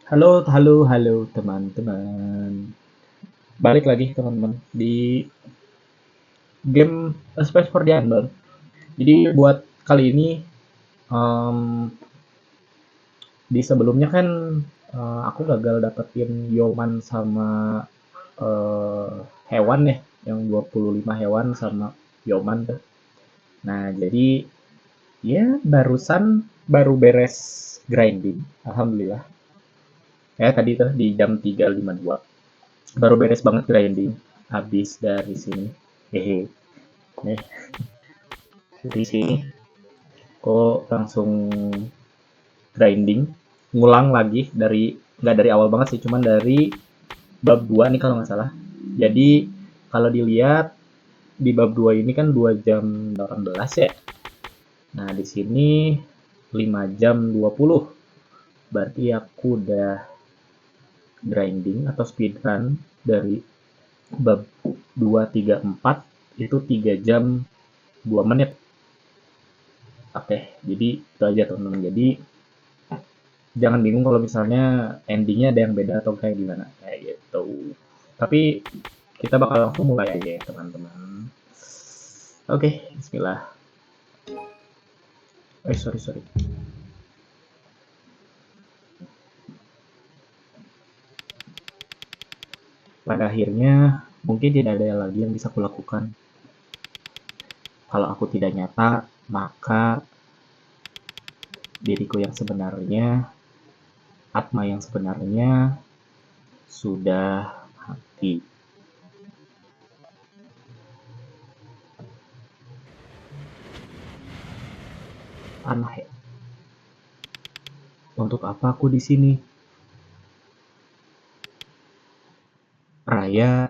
Halo, halo, halo teman-teman. Balik lagi teman-teman di game A Space for the Unborn. Jadi buat kali ini em, di sebelumnya kan aku gagal dapetin Yoman sama eh, hewan ya, yang 25 hewan sama Yoman tuh. Nah, jadi ya baru beres grinding. Alhamdulillah. Ya tadi tuh di jam 3.52. Baru beres banget grinding. Habis dari sini. Hehe. Nih, di sini kok langsung grinding, ngulang lagi nggak dari awal banget sih, cuman dari bab 2 nih kalau nggak salah. Jadi kalau dilihat di bab 2 ini kan 2 jam 18 ya. Nah, di sini 5 jam 20. Berarti aku udah grinding atau speedrun dari bab 2, 3, 4 itu 3 jam 2 menit. Oke, jadi itu aja teman-teman. Jadi jangan bingung kalau misalnya endingnya ada yang beda atau kayak gimana kayak gitu. Tapi kita bakal langsung mulai aja ya teman-teman. Oke, Bismillah. Sorry sorry. Pada akhirnya mungkin tidak ada lagi yang bisa kulakukan. Kalau aku tidak nyata, maka diriku yang sebenarnya, Atma yang sebenarnya sudah mati. Aneh ya. Untuk apa aku di sini? Raya.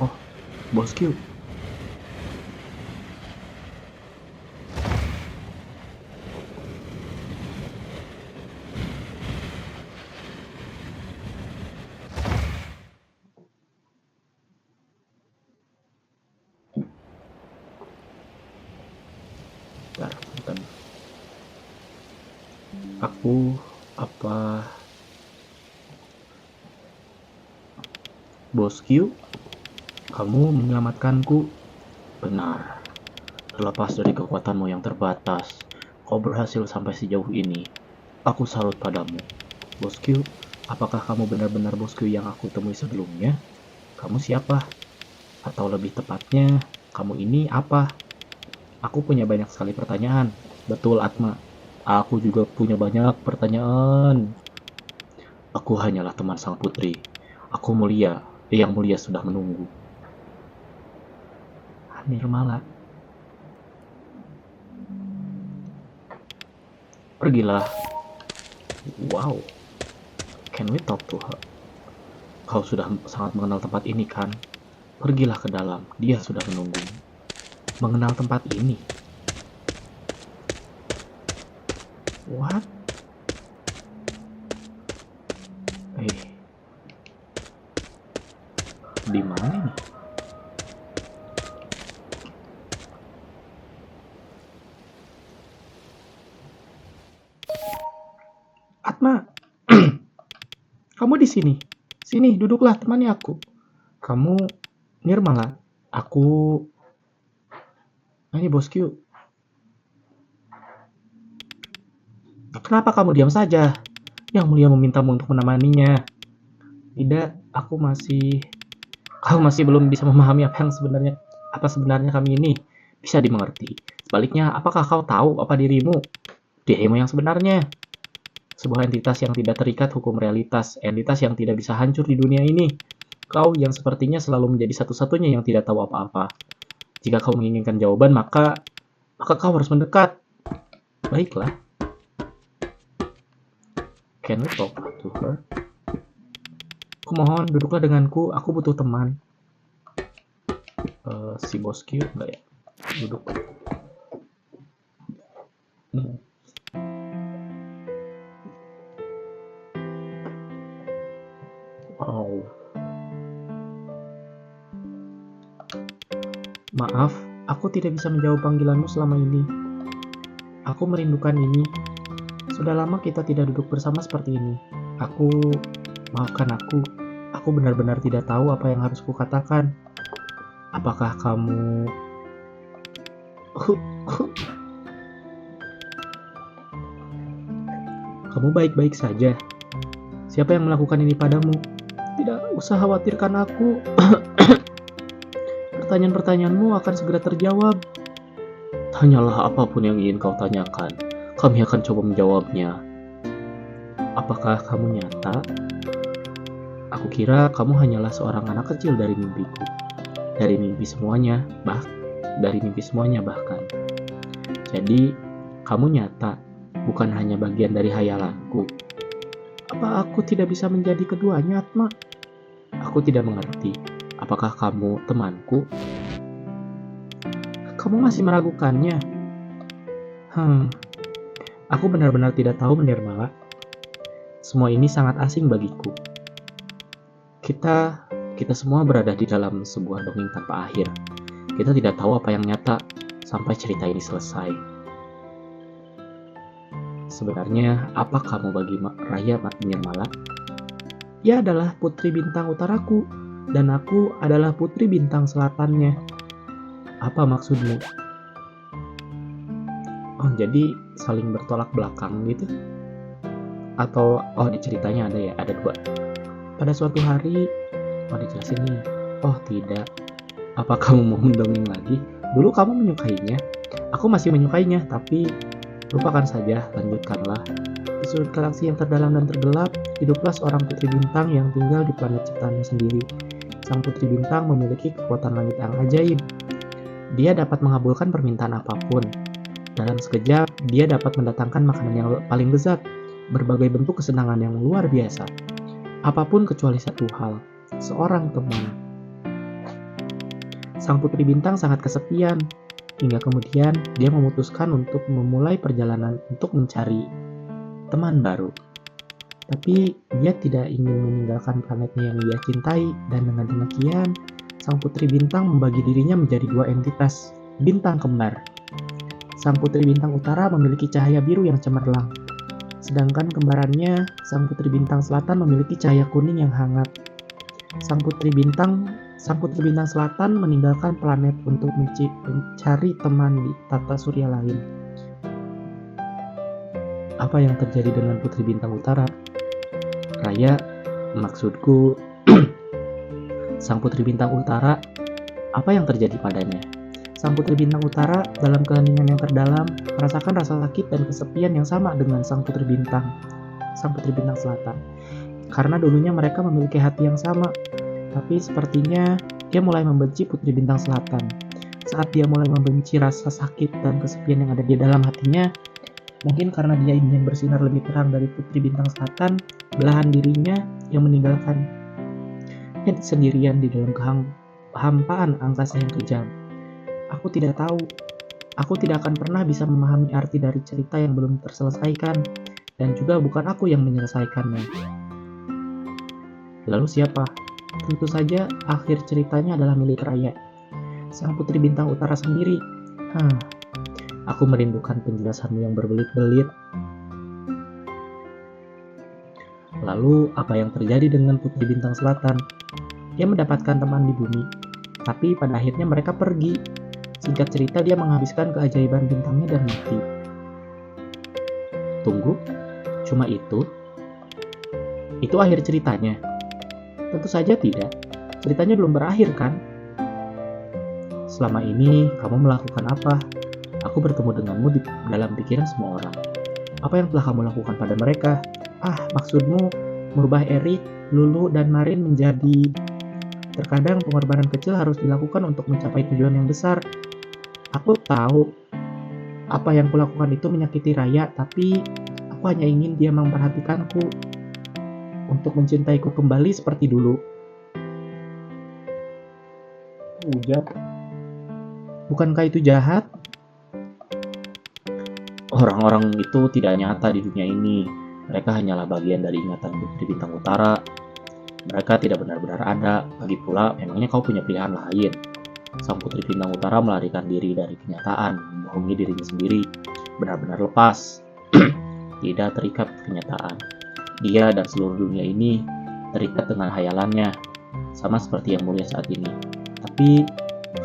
Oh, bosku. Bentar, bentar. Aku apa bosku? Kamu menyelamatkanku. Benar. Terlepas dari kekuatanmu yang terbatas, kau berhasil sampai sejauh ini. Aku salut padamu. Bosku, apakah kamu benar-benar bosku yang aku temui sebelumnya? Kamu siapa? Atau lebih tepatnya, kamu ini apa? Aku punya banyak sekali pertanyaan. Betul, Atma. Aku juga punya banyak pertanyaan. Aku hanyalah teman sang putri. Aku mulia. Yang mulia sudah menunggu. Nirmala, pergilah. Wow, can we talk to her? Kau sudah sangat mengenal tempat ini kan? Pergilah ke dalam, dia sudah menunggu. Mengenal tempat ini? What? Eh, di mana ini? Atma, kamu di sini. Sini, duduklah temani aku. Kamu Nirmala. Aku... Ini bosku. Kenapa kamu diam saja? Yang mulia memintamu untuk menemaninya. Tidak, aku masih... Kau masih belum bisa memahami apa sebenarnya kami ini. Bisa dimengerti. Sebaliknya, apakah kau tahu apa dirimu? Dirimu yang sebenarnya. Sebuah entitas yang tidak terikat hukum realitas, entitas yang tidak bisa hancur di dunia ini. Kau yang sepertinya selalu menjadi satu-satunya yang tidak tahu apa-apa. Jika kau menginginkan jawaban, maka kau harus mendekat. Baiklah. Can we talk to her? Kumohon, duduklah denganku. Aku butuh teman. Si bosku enggak ya? Duduk. Oh, maaf, aku Aku tidak bisa menjawab panggilanmu selama ini. Aku merindukan ini. Sudah lama kita tidak duduk bersama seperti ini. Maafkan aku. Aku benar-benar tidak tahu apa yang harus kukatakan. Apakah kamu... Kamu baik-baik saja? Siapa yang melakukan ini padamu? Tidak usah khawatirkan aku. Pertanyaan-pertanyaanmu akan segera terjawab. Tanyalah apapun yang ingin kau tanyakan. Kami akan coba menjawabnya. Apakah kamu nyata? Aku kira kamu hanyalah seorang anak kecil dari mimpiku. Dari mimpi semuanya bahkan. Jadi, kamu nyata, bukan hanya bagian dari hayalanku. Apa aku tidak bisa menjadi keduanya, Atma? Aku tidak mengerti. Apakah kamu temanku? Kamu masih meragukannya? Aku benar-benar tidak tahu, Nirmala. Semua ini sangat asing bagiku. Kita semua berada di dalam sebuah dongeng tanpa akhir. Kita tidak tahu apa yang nyata sampai cerita ini selesai. Sebenarnya, apa kamu bagi Raya Nirmala? Ia adalah putri bintang utaraku, dan aku adalah putri bintang selatannya. Apa maksudmu? Oh, jadi saling bertolak belakang gitu? Atau, di ceritanya ada dua. Pada suatu hari, dijelasin nih. Oh tidak, apa kamu mau mendongeng lagi? Dulu kamu menyukainya, aku masih menyukainya, tapi lupakan saja, lanjutkanlah. Di sudut galaksi yang terdalam dan tergelap, hiduplah seorang putri bintang yang tinggal di planet ciptaannya sendiri. Sang putri bintang memiliki kekuatan langit yang ajaib. Dia dapat mengabulkan permintaan apapun. Dalam sekejap, dia dapat mendatangkan makanan yang paling lezat, berbagai bentuk kesenangan yang luar biasa. Apapun kecuali satu hal, seorang teman. Sang putri bintang sangat kesepian, hingga kemudian dia memutuskan untuk memulai perjalanan untuk mencari teman baru. Tapi dia tidak ingin meninggalkan planetnya yang dia cintai, dan dengan demikian, sang putri bintang membagi dirinya menjadi dua entitas, bintang kembar. Sang putri bintang utara memiliki cahaya biru yang cemerlang, sedangkan kembarannya, sang putri bintang selatan memiliki cahaya kuning yang hangat. Sang putri bintang selatan meninggalkan planet untuk mencari teman di tata surya lain. Apa yang terjadi dengan putri bintang utara? Raya, maksudku, sang putri bintang utara, apa yang terjadi padanya? Sang putri bintang utara dalam keheningan yang terdalam merasakan rasa sakit dan kesepian yang sama dengan sang putri bintang selatan. Karena dulunya mereka memiliki hati yang sama, tapi sepertinya dia mulai membenci putri bintang selatan. Saat dia mulai membenci rasa sakit dan kesepian yang ada di dalam hatinya, mungkin karena dia ingin bersinar lebih terang dari putri bintang selatan, belahan dirinya yang meninggalkan sendirian di dalam kehampaan angkasa yang kejam. Aku tidak tahu. Aku tidak akan pernah bisa memahami arti dari cerita yang belum terselesaikan, dan juga bukan aku yang menyelesaikannya. Lalu siapa? Tentu saja akhir ceritanya adalah milik Raya, sang putri bintang utara sendiri. Aku merindukan penjelasanmu yang berbelit-belit. Lalu apa yang terjadi dengan putri bintang selatan? Dia mendapatkan teman di bumi, tapi pada akhirnya mereka pergi. Singkat cerita, dia menghabiskan keajaiban bintangnya dan mati. Tunggu, cuma itu? Itu akhir ceritanya? Tentu saja tidak. Ceritanya belum berakhir, kan? Selama ini, kamu melakukan apa? Aku bertemu denganmu di dalam pikiran semua orang. Apa yang telah kamu lakukan pada mereka? Maksudmu merubah Erik, Lulu, dan Marin menjadi... Terkadang pengorbanan kecil harus dilakukan untuk mencapai tujuan yang besar. Aku tahu apa yang kulakukan itu menyakiti Raya, tapi aku hanya ingin dia memperhatikanku untuk mencintaiku kembali seperti dulu. Ujar. Bukankah itu jahat? Orang-orang itu tidak nyata di dunia ini. Mereka hanyalah bagian dari ingatan putri bintang utara. Mereka tidak benar-benar ada. Lagi pula, memangnya kau punya pilihan lain? Sang putri bintang utara melarikan diri dari kenyataan, membohongi dirinya sendiri, benar-benar lepas, tidak terikat kenyataan. Dia dan seluruh dunia ini terikat dengan hayalannya, sama seperti yang mulia saat ini. Tapi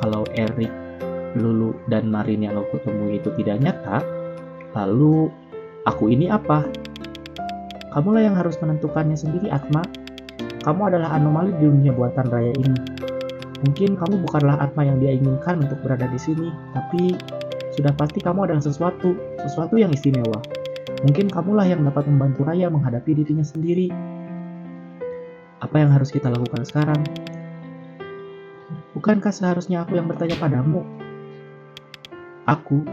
kalau Erik, Lulu, dan Marin yang aku temui itu tidak nyata, lalu aku ini apa? Kamulah yang harus menentukannya sendiri, Atma. Kamu adalah anomali di dunia buatan Raya ini. Mungkin kamu bukanlah Atma yang dia inginkan untuk berada di sini, tapi sudah pasti kamu adalah sesuatu yang istimewa. Mungkin kamulah yang dapat membantu Raya menghadapi dirinya sendiri. Apa yang harus kita lakukan sekarang? Bukankah seharusnya aku yang bertanya padamu? Aku,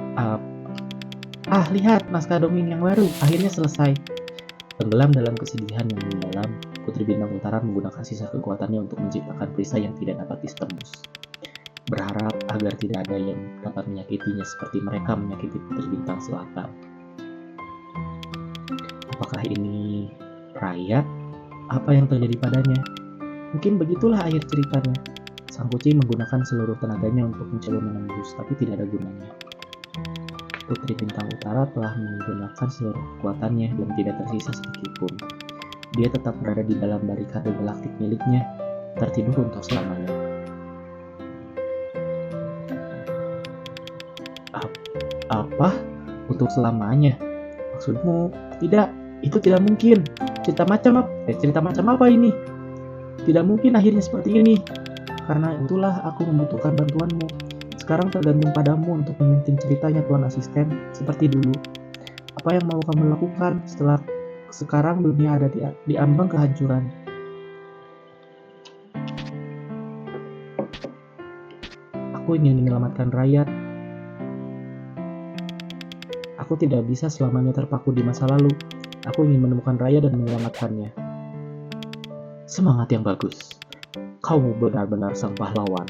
lihat, naskah dongeng yang baru, akhirnya selesai. Tenggelam dalam kesedihan yang mendalam, Putri Bintang Utara menggunakan sisa kekuatannya untuk menciptakan perisai yang tidak dapat ditembus. Berharap agar tidak ada yang dapat menyakitinya seperti mereka menyakiti Putri Bintang Selatan. Apakah ini Raya? Apa yang terjadi padanya? Mungkin begitulah akhir ceritanya. Sang kucing menggunakan seluruh tenaganya untuk mencoba menembus, tapi tidak ada gunanya. Putri Bintang Utara telah menggunakan seluruh kekuatannya dan tidak tersisa sedikit pun. Dia tetap berada di dalam barikade galaktik miliknya, tertidur untuk selamanya. Apa? Untuk selamanya? Maksudmu? Tidak, itu tidak mungkin. Cerita macam apa ini? Tidak mungkin akhirnya seperti ini. Karena itulah aku membutuhkan bantuanmu. Sekarang tergantung padamu untuk memimpin ceritanya, Tuan Asisten, seperti dulu. Apa yang mau kamu lakukan setelah sekarang dunia ada di ambang kehancuran? Aku ingin menyelamatkan rakyat. Aku tidak bisa selamanya terpaku di masa lalu. Aku ingin menemukan Raya dan menyelamatkannya. Semangat yang bagus. Kamu benar-benar sang pahlawan.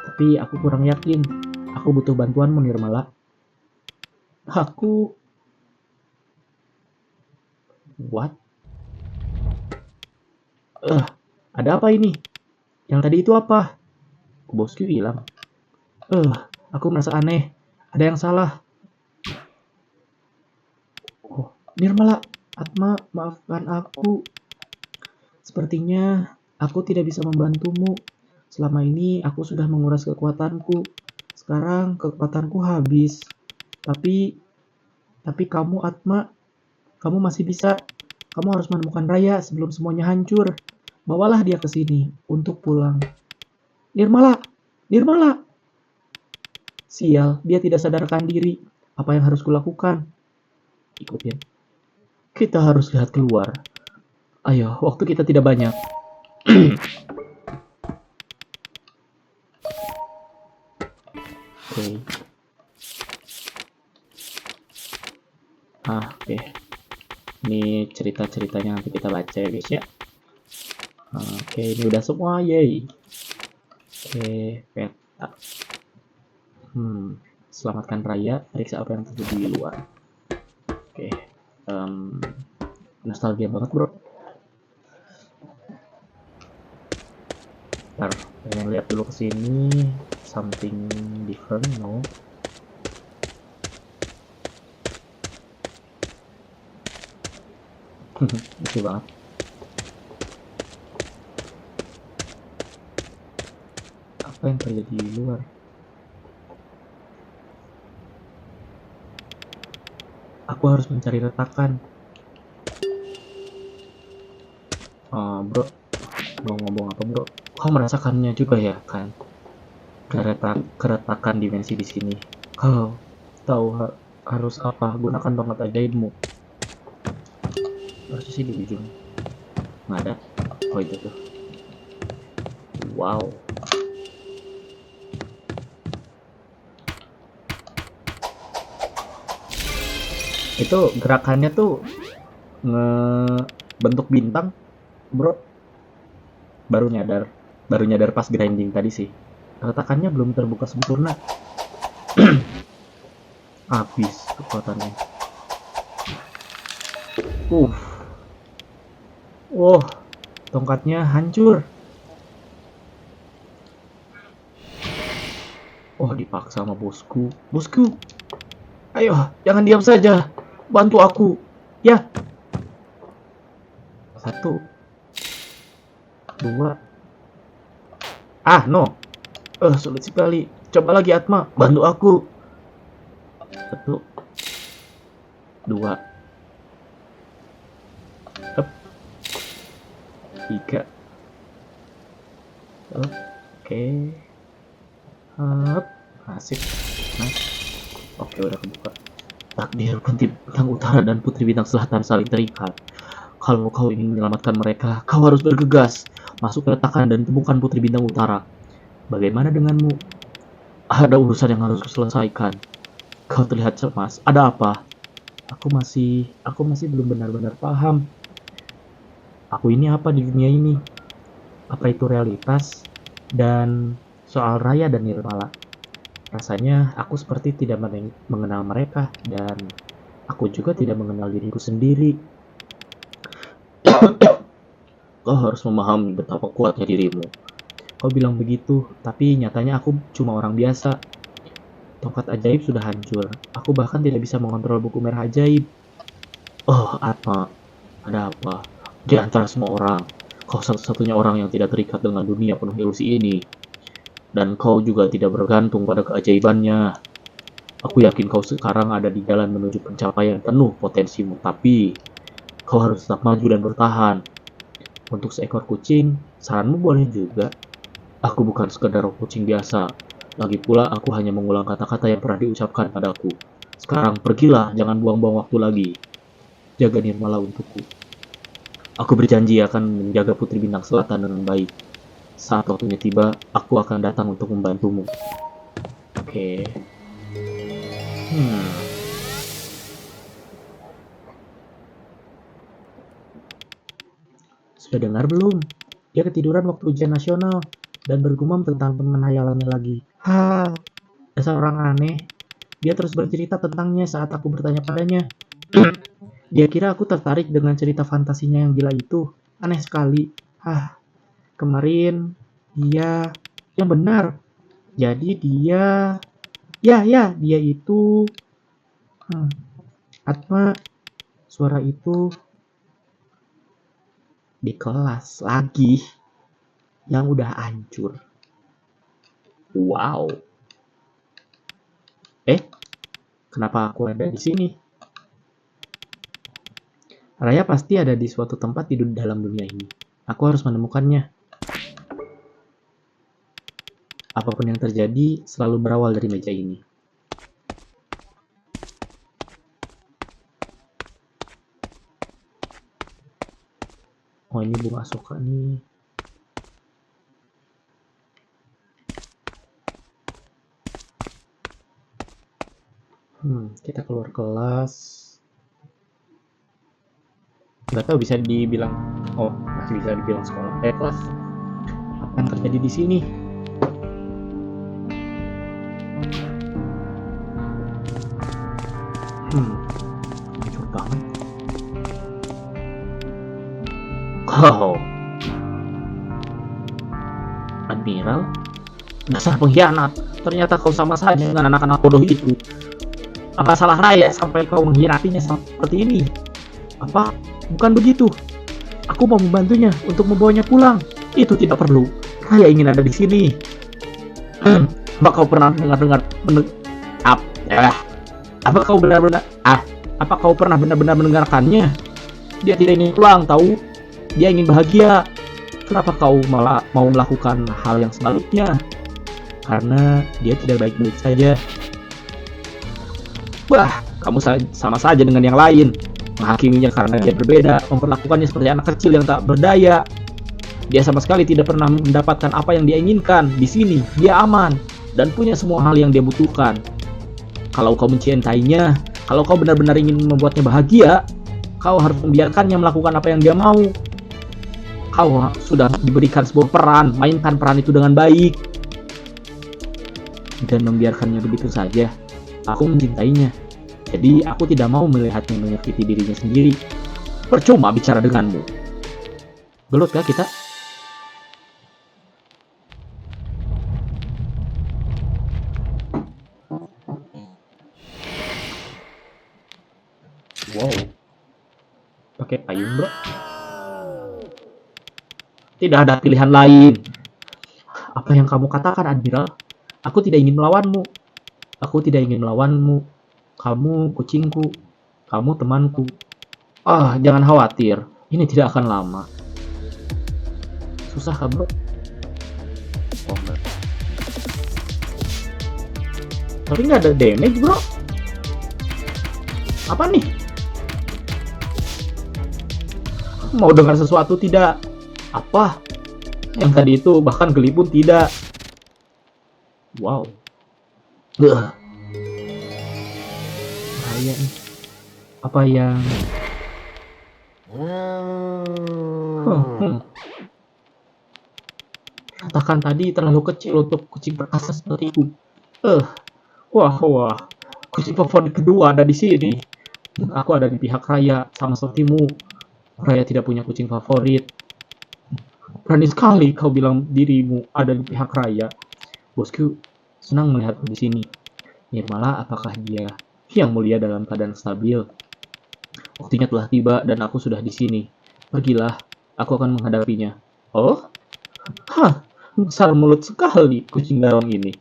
Tapi aku kurang yakin. Aku butuh bantuanmu, Nirmala. Aku... What? Ada apa ini? Yang tadi itu apa? Bosku hilang. Aku merasa aneh. Ada yang salah. Oh, Nirmala, Atma, maafkan aku. Sepertinya aku tidak bisa membantumu. Selama ini aku sudah menguras kekuatanku. Sekarang kekuatanku habis. Tapi kamu, Atma, kamu masih bisa. Kamu harus menemukan Raya sebelum semuanya hancur. Bawalah dia ke sini untuk pulang. Nirmala! Nirmala! Sial, dia tidak sadarkan diri. Apa yang harus kulakukan? Ikutin. Kita harus lihat keluar. Ayo, waktu kita tidak banyak. Oke. Oke. Ini cerita-ceritanya nanti kita baca ya guys ya. Oke, ini udah semua, yay. Oke, peta. Selamatkan Raya, periksa apa yang terjadi di luar. Oke, nostalgia banget bro. Ntar, pengen lihat dulu ke sini, something different, no? Lucu banget. Apa yang terjadi di luar? Aku harus mencari retakan. Bro, mau ngomong apa bro? Kau merasakannya juga ya kan? Keretakan dimensi di sini. Kau tahu harus apa? Gunakan tongkat ajaibmu. Harusnya sih di ujung. Nggak ada. Oh itu tuh. Wow. Itu gerakannya tuh ngebentuk bintang, bro. Baru nyadar pas grinding tadi sih. Retakannya belum terbuka sempurna. Habis kekuatannya. Oh, tongkatnya hancur. Oh, dipaksa sama bosku. Bosku, ayo, jangan diam saja. Bantu aku. Ya. 1, 2. Ah, no. Sulit sekali. Coba lagi, Atma. Bantu aku. 1, 2. 3. Oke. Asik. Nah. Oke, udah kebuka. Takdir Putri Bintang Utara dan Putri Bintang Selatan saling terikat. Kalau kau ingin menyelamatkan mereka, kau harus bergegas. Masuk ke retakan dan temukan Putri Bintang Utara. Bagaimana denganmu? Ada urusan yang harus kuselesaikan. Kau terlihat cemas. Ada apa? Aku masih belum benar-benar paham. Aku ini apa di dunia ini? Apa itu realitas? Dan soal Raya dan Nirmala. Rasanya aku seperti tidak mengenal mereka, dan aku juga tidak mengenal diriku sendiri. Kau harus memahami betapa kuatnya dirimu. Kau bilang begitu, tapi nyatanya aku cuma orang biasa. Tongkat ajaib sudah hancur. Aku bahkan tidak bisa mengontrol buku merah ajaib. Oh, Atma, ada apa? Di antara semua orang, kau satu-satunya orang yang tidak terikat dengan dunia penuh ilusi ini. Dan kau juga tidak bergantung pada keajaibannya. Aku yakin kau sekarang ada di jalan menuju pencapaian penuh potensimu, tapi kau harus tetap maju dan bertahan. Untuk seekor kucing, saranmu boleh juga. Aku bukan sekedar kucing biasa. Lagi pula aku hanya mengulang kata-kata yang pernah diucapkan padaku. Sekarang pergilah, jangan buang-buang waktu lagi. Jaga Nirmala untukku. Aku berjanji akan menjaga Putri Bintang Selatan dengan baik. Saat waktunya tiba, aku akan datang untuk membantumu. Oke. Sudah dengar belum? Dia ketiduran waktu ujian nasional dan bergumam tentang teman hayalannya lagi. Dasar orang aneh. Dia terus bercerita tentangnya saat aku bertanya padanya. Dia kira aku tertarik dengan cerita fantasinya yang gila itu. Aneh sekali. Kemarin dia yang benar. Jadi dia dia itu Atma, suara itu di kelas lagi yang udah hancur. Wow. Kenapa aku ada di sini? Raya pasti ada di suatu tempat di dalam dunia ini. Aku harus menemukannya. Apapun yang terjadi selalu berawal dari meja ini. Oh, ini bunga Asoka nih. Kita keluar kelas. Nggak tahu bisa dibilang. Oh, masih bisa dibilang sekolah. Kelas. Apa yang terjadi di sini? Hancur banget. Kau, Admiral, dasar pengkhianat. Ternyata kau sama saja dengan anak-anak bodoh itu. Apa salah Raya sampai kau mengkhianatinya seperti ini? Apa? Bukan begitu. Aku mau membantunya untuk membawanya pulang. Itu tidak perlu. Raya ingin ada di sini. Apa kau pernah Apa kau pernah benar-benar mendengarkannya? Dia tidak ingin pulang, tahu? Dia ingin bahagia. Kenapa kau malah mau melakukan hal yang sebaliknya? Karena dia tidak baik-baik saja. Kamu sama saja dengan yang lain. Menghakiminya karena dia berbeda, memperlakukannya seperti anak kecil yang tak berdaya. Dia sama sekali tidak pernah mendapatkan apa yang dia inginkan. Di sini, dia aman dan punya semua hal yang dia butuhkan. Kalau kau mencintainya, kalau kau benar-benar ingin membuatnya bahagia, kau harus membiarkannya melakukan apa yang dia mau. Kau sudah diberikan sebuah peran, mainkan peran itu dengan baik. Dan membiarkannya begitu saja. Aku mencintainya. Jadi aku tidak mau melihatnya menyakiti dirinya sendiri. Percuma bicara denganmu. Gelut kah kita? Wow, pakai payung bro. Tidak ada pilihan lain. Apa yang kamu katakan, Admiral? Aku tidak ingin melawanmu. Aku tidak ingin melawanmu. Kamu kucingku. Kamu temanku. Ah, jangan khawatir. Ini tidak akan lama. Susah kan, bro? Oh, enggak. Tapi nggak ada damage, bro. Apa nih? Mau dengar sesuatu tidak? Apa? Yang tadi itu bahkan geli pun tidak. Wow. Bahaya nih. Apa yang... Katakan tadi terlalu kecil untuk kucing perkasa sepertiku. Wah. Kucing favorit kedua ada di sini. Aku ada di pihak Raya, sama sepertimu. Raya tidak punya kucing favorit. Berani sekali kau bilang dirimu ada di pihak Raya. Bosku, senang melihatmu di sini. Nirmala, apakah dia yang mulia dalam keadaan stabil? Waktunya telah tiba dan aku sudah di sini. Pergilah, aku akan menghadapinya. Oh? Hah, besar mulut sekali kucing garong ini.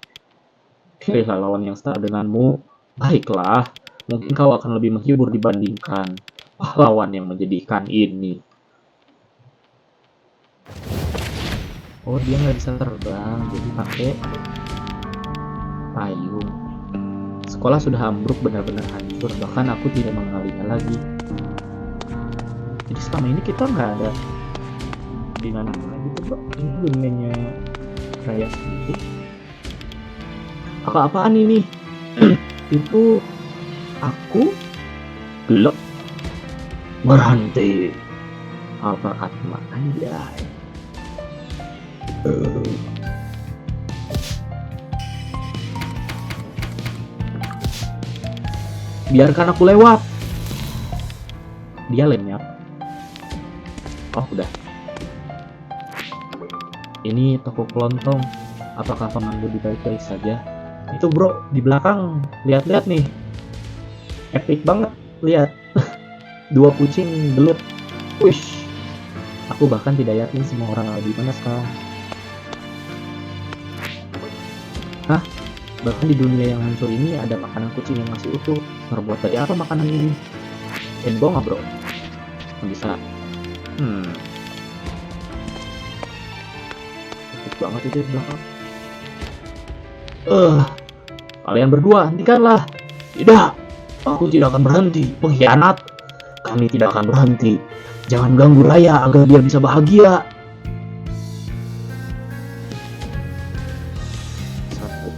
Pilihlah lawan yang setara denganmu. Baiklah, mungkin kau akan lebih menghibur dibandingkan pahlawan yang menjadikan ini. Oh, dia nggak bisa terbang, jadi pakai payung. Sekolah sudah ambruk, benar-benar hancur, bahkan aku tidak mengenalinya lagi. Jadi selama ini kita nggak ada di mana-mana gitu, bro. Ini dunianya Raya sendiri. Apa-apaan ini? Itu aku gelap berhenti. Apa Atma anjay. Biarkan aku lewat. Dia lenyap. Oh, udah. Ini toko kelontong. Apakah paman lebih baik-baik saja? Itu bro, di belakang. Lihat-lihat nih. Epic banget. Lihat. Dua kucing belut. Wish. Aku bahkan tidak yakin semua orang ada di mana sekarang. Hah? Bahkan di dunia yang hancur ini ada makanan kucing yang masih utuh. Terbuat dari apa makanan ini? Cendol nggak bro? Bisa. Epic banget itu di belakang. Kalian berdua hentikanlah. Tidak, aku tidak akan berhenti. Pengkhianat. Kami tidak akan berhenti. Jangan ganggu Raya agar dia bisa bahagia. Satu,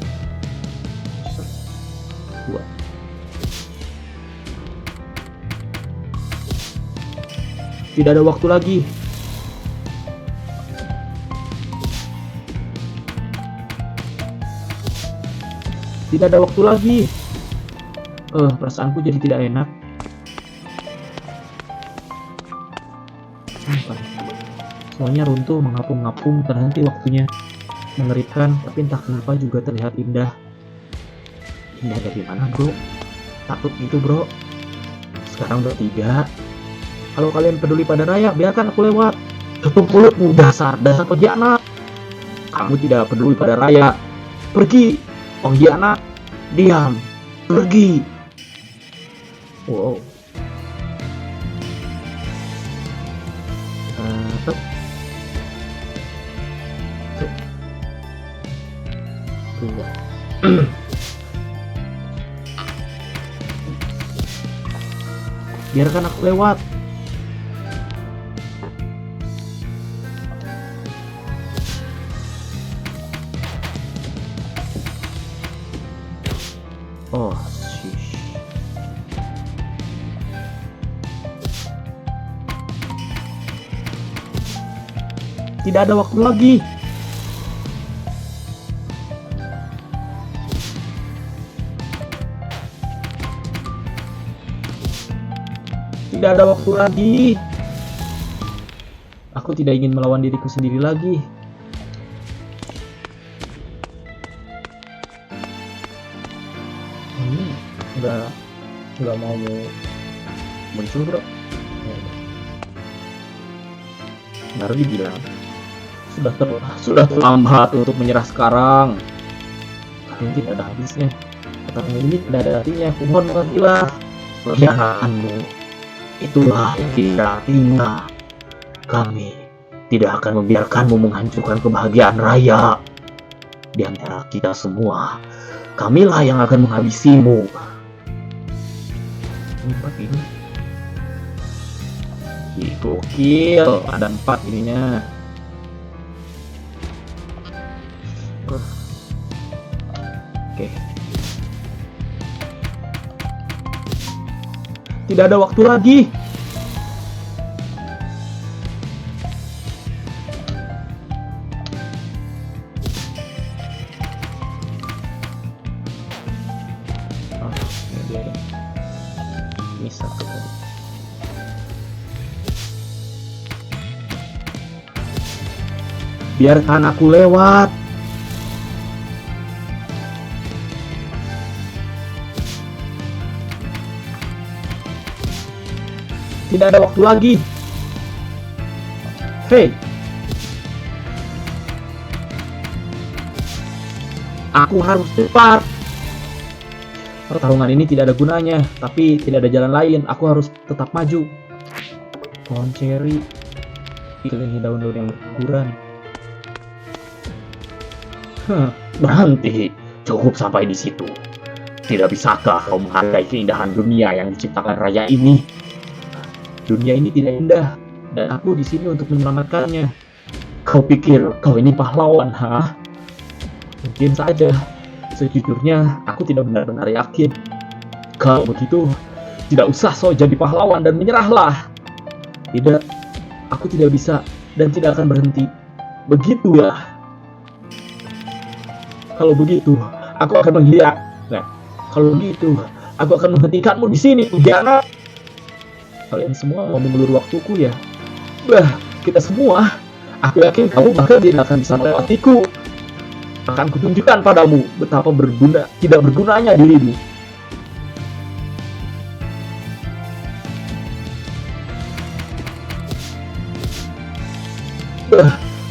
dua. Tidak ada waktu lagi. Tidak ada waktu lagi. Perasaanku jadi tidak enak. Semuanya runtuh, mengapung-ngapung, terhenti waktunya. Mengerikan, tapi entah kenapa juga terlihat indah. Indah dari mana, bro? Takut gitu, bro. Sekarang bertiga. Kalau kalian peduli pada Raya, biarkan aku lewat. Tutup mulutmu, dasar pengkhianat. Kamu tidak peduli pada Raya. Pergi, pengkhianat. Diam, pergi. Wow. Biarkan aku lewat. Oh, shish. Tidak ada waktu lagi. Tidak ada waktu lagi. Aku tidak ingin melawan diriku sendiri lagi. Ini nggak mau muncul bro. Baru dibilang sudah terlambat untuk menyerah sekarang. Kalian tidak ada habisnya. Kata ini tidak ada artinya. Mohon mengertilah. Pengkhianatanmu itulah yang kita tinggal. Kami tidak akan membiarkanmu menghancurkan kebahagiaan Raya. Di antara kita semua, kamilah yang akan menghabisimu. Empat ini. Gokil, ada 4 ininya. Oke. Tidak ada waktu lagi. Ini satu tadi. Biarkan aku lewat. Tidak ada waktu lagi. Hei. Aku harus cepat. Pertarungan ini tidak ada gunanya, tapi tidak ada jalan lain. Aku harus tetap maju. Pohon ceri dikelilingi daun-daun yang berguguran. Berhenti. Cukup sampai di situ. Tidak bisakah kau menghargai keindahan dunia yang diciptakan Raya ini? Dunia ini tidak indah, dan aku di sini untuk menyelamatkannya. Kau pikir kau ini pahlawan, ha? Mungkin saja. Sejujurnya, aku tidak benar-benar yakin. Kalau begitu, tidak usah so jadi pahlawan dan menyerahlah. Tidak, aku tidak bisa dan tidak akan berhenti. Begitu ya. Kalau begitu, aku akan menghilang. Nah, kalau begitu, aku akan menghentikanmu di sini, pengkhianat. Kalian semua mau mengulur waktuku ya? Bah, kita semua. Aku yakin kamu bahkan tidak akan bisa melewatiku. Akan kutunjukkan padamu betapa tidak bergunanya dirimu.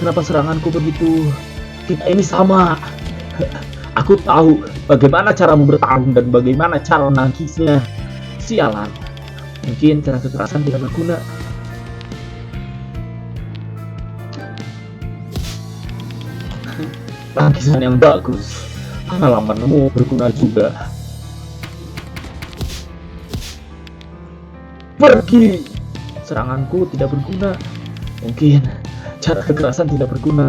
Kenapa seranganku begitu? Kita ini sama. Aku tahu bagaimana caramu bertarung dan bagaimana cara menangkisnya. Sialan. Mungkin cara kekerasan tidak berguna. Tangkisan yang bagus. Pengalamanmu berguna juga. Pergi. Seranganku tidak berguna. Mungkin cara kekerasan tidak berguna.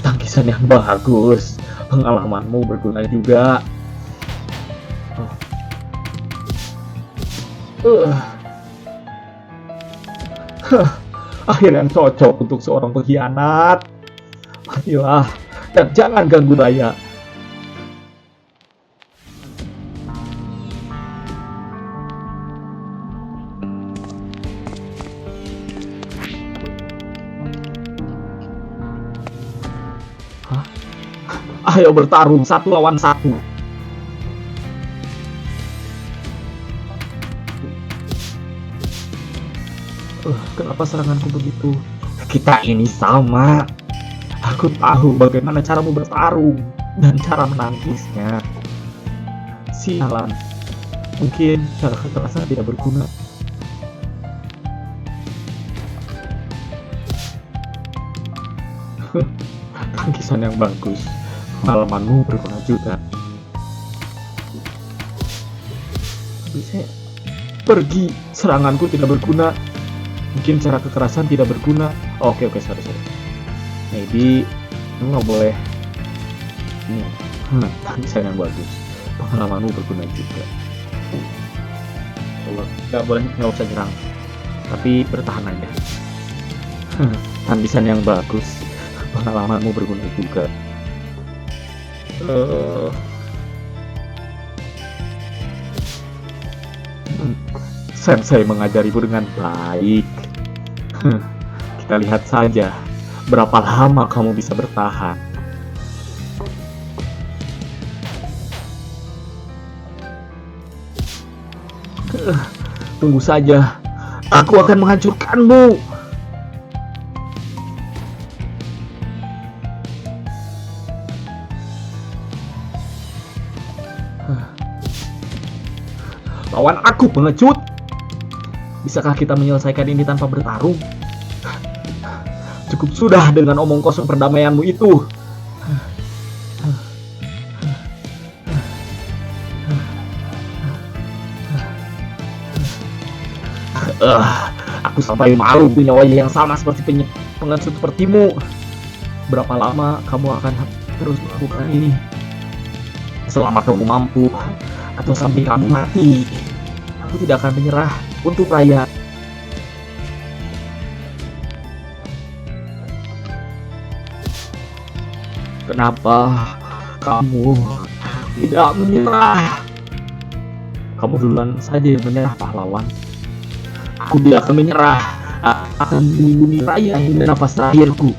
Tangkisan yang bagus. Pengalamanmu berguna juga. Akhir yang cocok untuk seorang pengkhianat. Matilah dan jangan ganggu Raya. Hah? Ayo bertarung 1 lawan 1. Kenapa seranganku begitu? Kita ini sama. Aku tahu bagaimana caramu bertarung dan cara menangkisnya. Sialan. Mungkin cara kekerasan tidak berguna. Tangkisan yang bagus. Pengalamanmu berguna juga. Bisa pergi. Seranganku tidak berguna. Mungkin cara kekerasan tidak berguna. Oke, sorry. Maybe lu nggak boleh. Tangkisan yang bagus. Pengalamanmu berguna juga. Nggak usah nyerang. Tapi bertahan aja. Tangkisan yang bagus. Pengalamanmu berguna juga. Sensei mengajarimu dengan baik. Kita lihat saja berapa lama kamu bisa bertahan. Tunggu saja, aku akan menghancurkanmu. Lawan aku, pengecut. Bisakah kita menyelesaikan ini tanpa bertarung? Cukup sudah dengan omong kosong perdamaianmu itu. Aku sampai malu punya wajah yang sama seperti pengecut sepertimu. Berapa lama kamu akan terus melakukan ini? Selama kamu mampu, atau sampai kamu mati. Aku tidak akan menyerah untuk Raya. Kenapa kamu tidak menyerah? Kamu duluan saja yang menyerah, pahlawan. Aku tidak akan menyerah. Akan melindungi Raya hingga nafas terakhirku.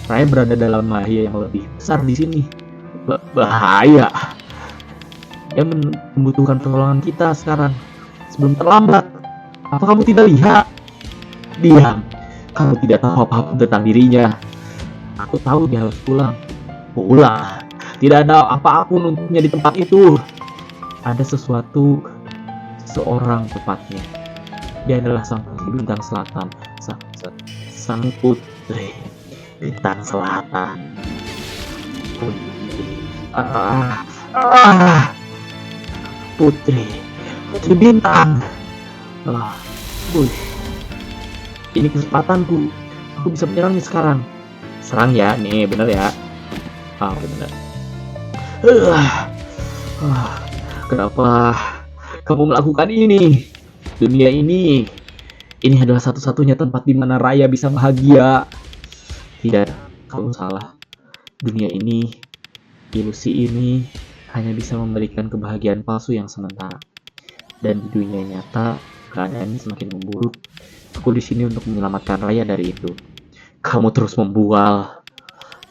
Raya berada dalam bahaya yang lebih besar di sini. Bahaya. Dia membutuhkan pertolongan kita sekarang sebelum terlambat. Apa kamu tidak lihat? Diam. Kamu tidak tahu apa-apa tentang dirinya. Aku tahu dia harus pulang. Pulang. Tidak ada apapun untuknya di tempat itu. Ada seseorang tepatnya. Dia adalah sang putri bintang selatan, sang putri bintang selatan. Putri bintang. Ini kesempatanku. Aku bisa menyerangnya sekarang. Serang ya, nih bener ya. Bener. Kenapa kamu melakukan ini? Dunia ini adalah satu-satunya tempat di mana Raya bisa bahagia. Tidak, kamu salah. Dunia ini, ilusi ini hanya bisa memberikan kebahagiaan palsu yang sementara. Dan di dunia nyata, keadaannya semakin memburuk. Aku di sini untuk menyelamatkan Raya dari itu. Kamu terus membual,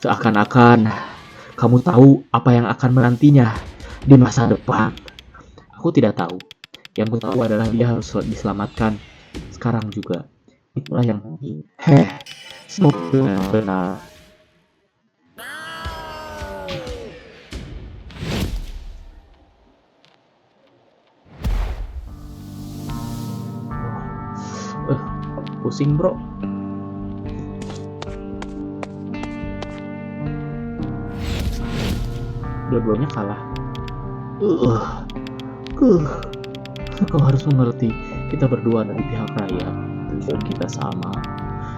seakan-akan kamu tahu apa yang akan menantinya di masa depan. Aku tidak tahu. Yang ku tahu adalah dia harus diselamatkan sekarang juga. Itulah yang penting. Semoga benar. Pusing bro. Dua-duanya kalah. Kau harus mengerti, kita berdua dari pihak Raya. Tujuan kita sama.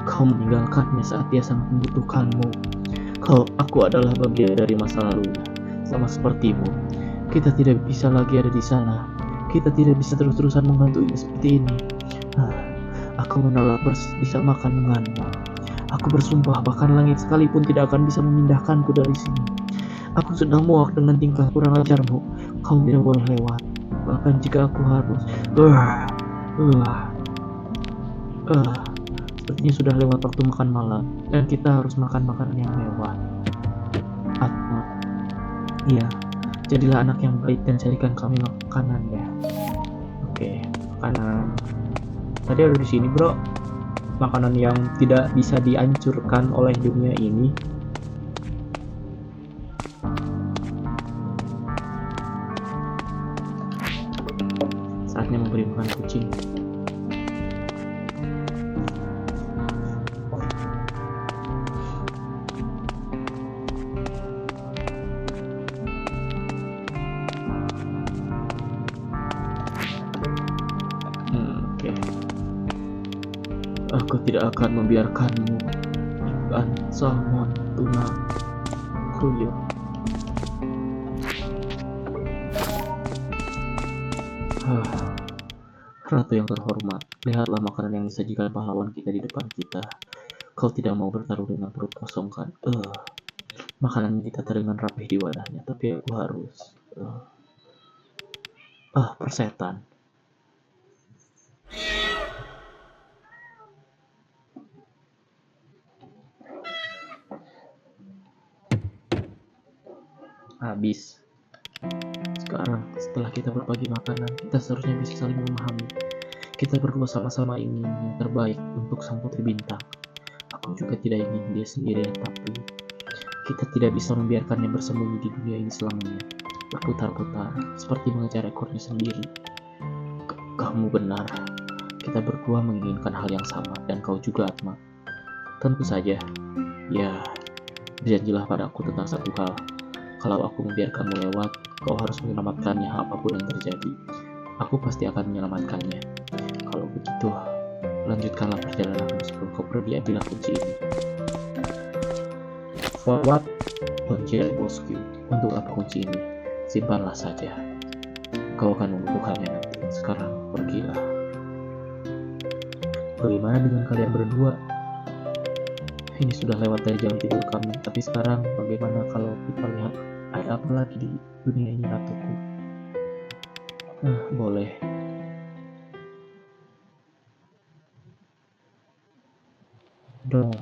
Kau meninggalkannya saat dia sangat membutuhkanmu. Aku adalah bagian dari masa lalunya, sama sepertimu. Kita tidak bisa lagi ada di sana. Kita tidak bisa terus-terusan membantunya seperti ini. Aku menolak bisa makan denganmu. Aku bersumpah bahkan langit sekalipun tidak akan bisa memindahkanku dari sini. Aku sudah muak dengan tingkah kurang ajarmu. Kau tidak boleh lewat. Bahkan jika aku harus. Sepertinya sudah lewat waktu makan malam dan kita harus makan makanan yang mewah. Iya, jadilah anak yang baik dan carikan kami makanan ya. Oke, makanan. Tadi ada di sini bro. Makanan yang tidak bisa dihancurkan oleh dunia ini. Saatnya memberi makan kucing. Aku tidak akan membiarkanmu ikan, salmon, tuna, kruyuk. Ratu yang terhormat, lihatlah makanan yang disajikan pahlawan kita di depan kita. Kau tidak mau bertaruh dengan perut kosong kan? Makanan kita dengan rapih di wadahnya, tapi aku harus. Persetan. Habis. Sekarang, setelah kita berbagi makanan, kita seharusnya bisa saling memahami. Kita berdua sama-sama ingin yang terbaik untuk sang putri bintang. Aku juga tidak ingin dia sendirian, tapi kita tidak bisa membiarkannya bersembunyi di dunia ini selamanya, berputar-putar seperti mengejar ekornya sendiri. Kamu benar, kita berdua menginginkan hal yang sama, dan kau juga, Atma. Tentu saja, ya, berjanjilah padaku tentang satu hal. Kalau aku membiarkanmu lewat, kau harus menyelamatkannya apapun yang terjadi. Aku pasti akan menyelamatkannya. Kalau begitu, lanjutkanlah perjalananmu sebelum kau pergi. Ambillah kunci ini. Forward, kunci dari bosku. Untuk apa kunci ini? Simpanlah saja. Kau akan membutuhkannya nanti. Sekarang pergilah. Bagaimana dengan kalian berdua? Ini sudah lewat dari jam tidur kami, tapi sekarang bagaimana kalau kita lihat ada apa lagi di dunia ini, ratuku? Boleh. Dong.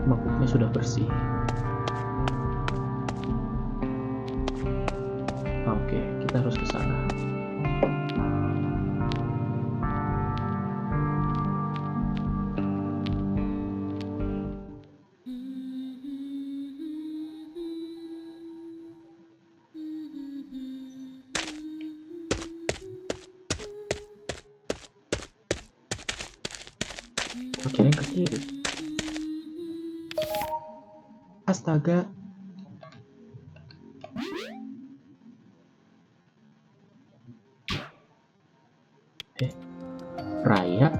Mangkuknya sudah bersih. Oke, kita harus ke sana. Akhirnya ke kiri. Astaga. Raya,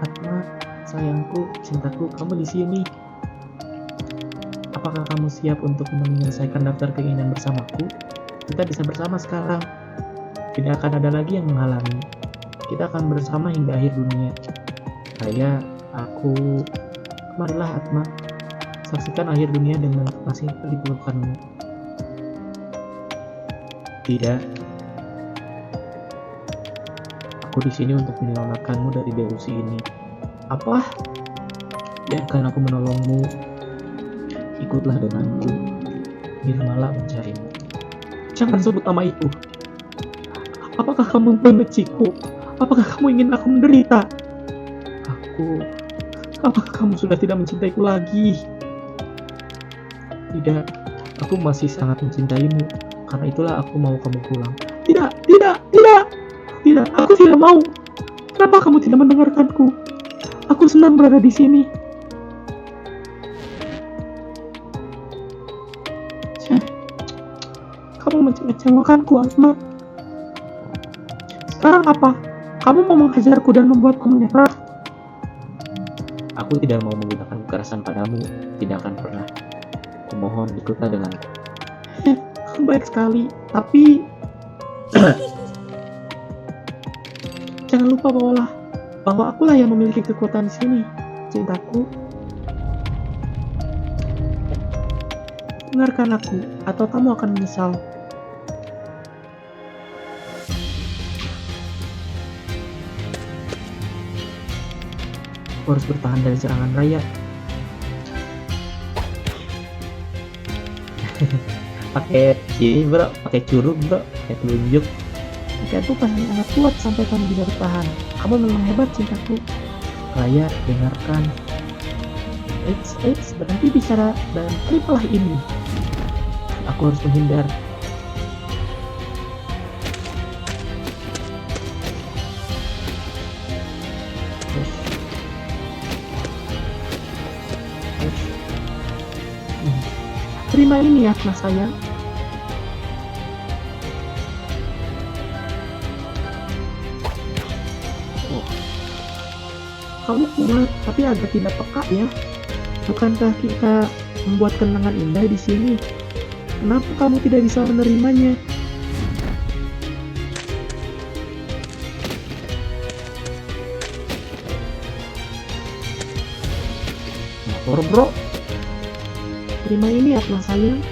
Atma, sayangku, cintaku, kamu di sini. Apakah kamu siap untuk menyelesaikan daftar keinginan bersamaku? Kita bisa bersama sekarang. Tidak akan ada lagi yang menghalangi. Kita akan bersama hingga akhir dunia. Raya, aku... Marilah, Atma. Saksikan akhir dunia dengan masih di pelukanmu. Tidak. Aku di sini untuk menyelamatkanmu dari delusi ini. Apa? Biarkan aku menolongmu. Ikutlah denganku. Nirmala mencarimu. Jangan sebut nama itu. Apakah kamu membenciku? Apakah kamu ingin aku menderita? Apakah kamu sudah tidak mencintaiku lagi? Tidak, aku masih sangat mencintaimu. Karena itulah aku mau kamu pulang. Tidak, aku tidak mau. Kenapa kamu tidak mendengarkanku? Aku senang berada di sini. Kamu mengecewakanku, Atma. Sekarang apa? Kamu mau menghajarku dan membuatku menyerah? Aku tidak mau menggunakan kekerasan padamu. Tidak akan pernah. Kumohon, ikutlah denganku. Baik sekali, tapi jangan lupa bahwa akulah yang memiliki kekuatan di sini, cintaku. Dengarkan aku, atau kamu akan menyesal. Aku harus bertahan dari serangan Raya. Pakai ini bro, pakai curug bro, pakai telunjuk. Itu pasti sangat kuat sampai kamu bisa bertahan. Kamu memang hebat, cintaku. Raya, dengarkan. Berhenti bicara dan terimalah ini. Aku harus menghindar. Terima ini ya, Mas sayang. Kamu kuat, tapi agak tidak peka ya. Bukankah kita membuat kenangan indah di sini? Kenapa kamu tidak bisa menerimanya? Motor bro. Terima ini ya, Mas sayang.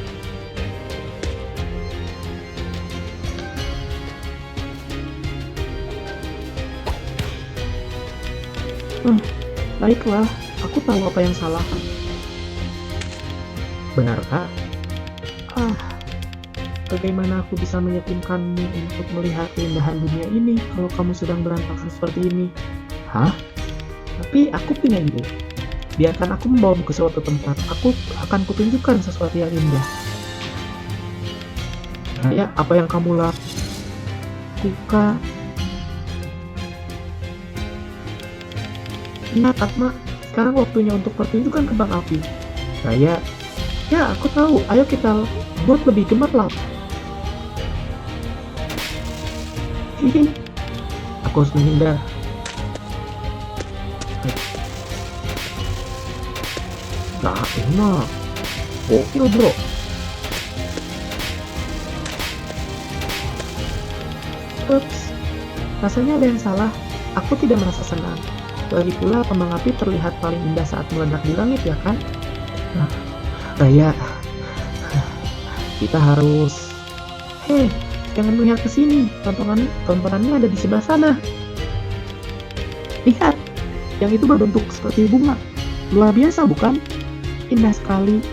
Baiklah, aku tahu apa yang salah. Benarkah? Ah, bagaimana aku bisa meyakinkanmu untuk melihat keindahan dunia ini kalau kamu sedang berantakan seperti ini? Hah? Tapi aku punya ide. Biarkan aku membawamu ke suatu tempat. Aku akan kutunjukkan sesuatu yang indah. Ya, apa yang kamu lakukan? Ingat, Atma, sekarang waktunya untuk pertunjukan kembang api. Raya, ya aku tahu. Ayo kita buat lebih gemerlap. Hihi, aku harus menghindar. Nah, enak. Gokil, bro. Ups, rasanya ada yang salah. Aku tidak merasa senang. Lagi pula kembang api terlihat paling indah saat meledak di langit, ya kan? Nah, Raya, kita harus... Hei, jangan melihat ke sini. Tontonannya ada di sebelah sana. Lihat, yang itu berbentuk seperti bunga. Luar biasa, bukan? Indah sekali.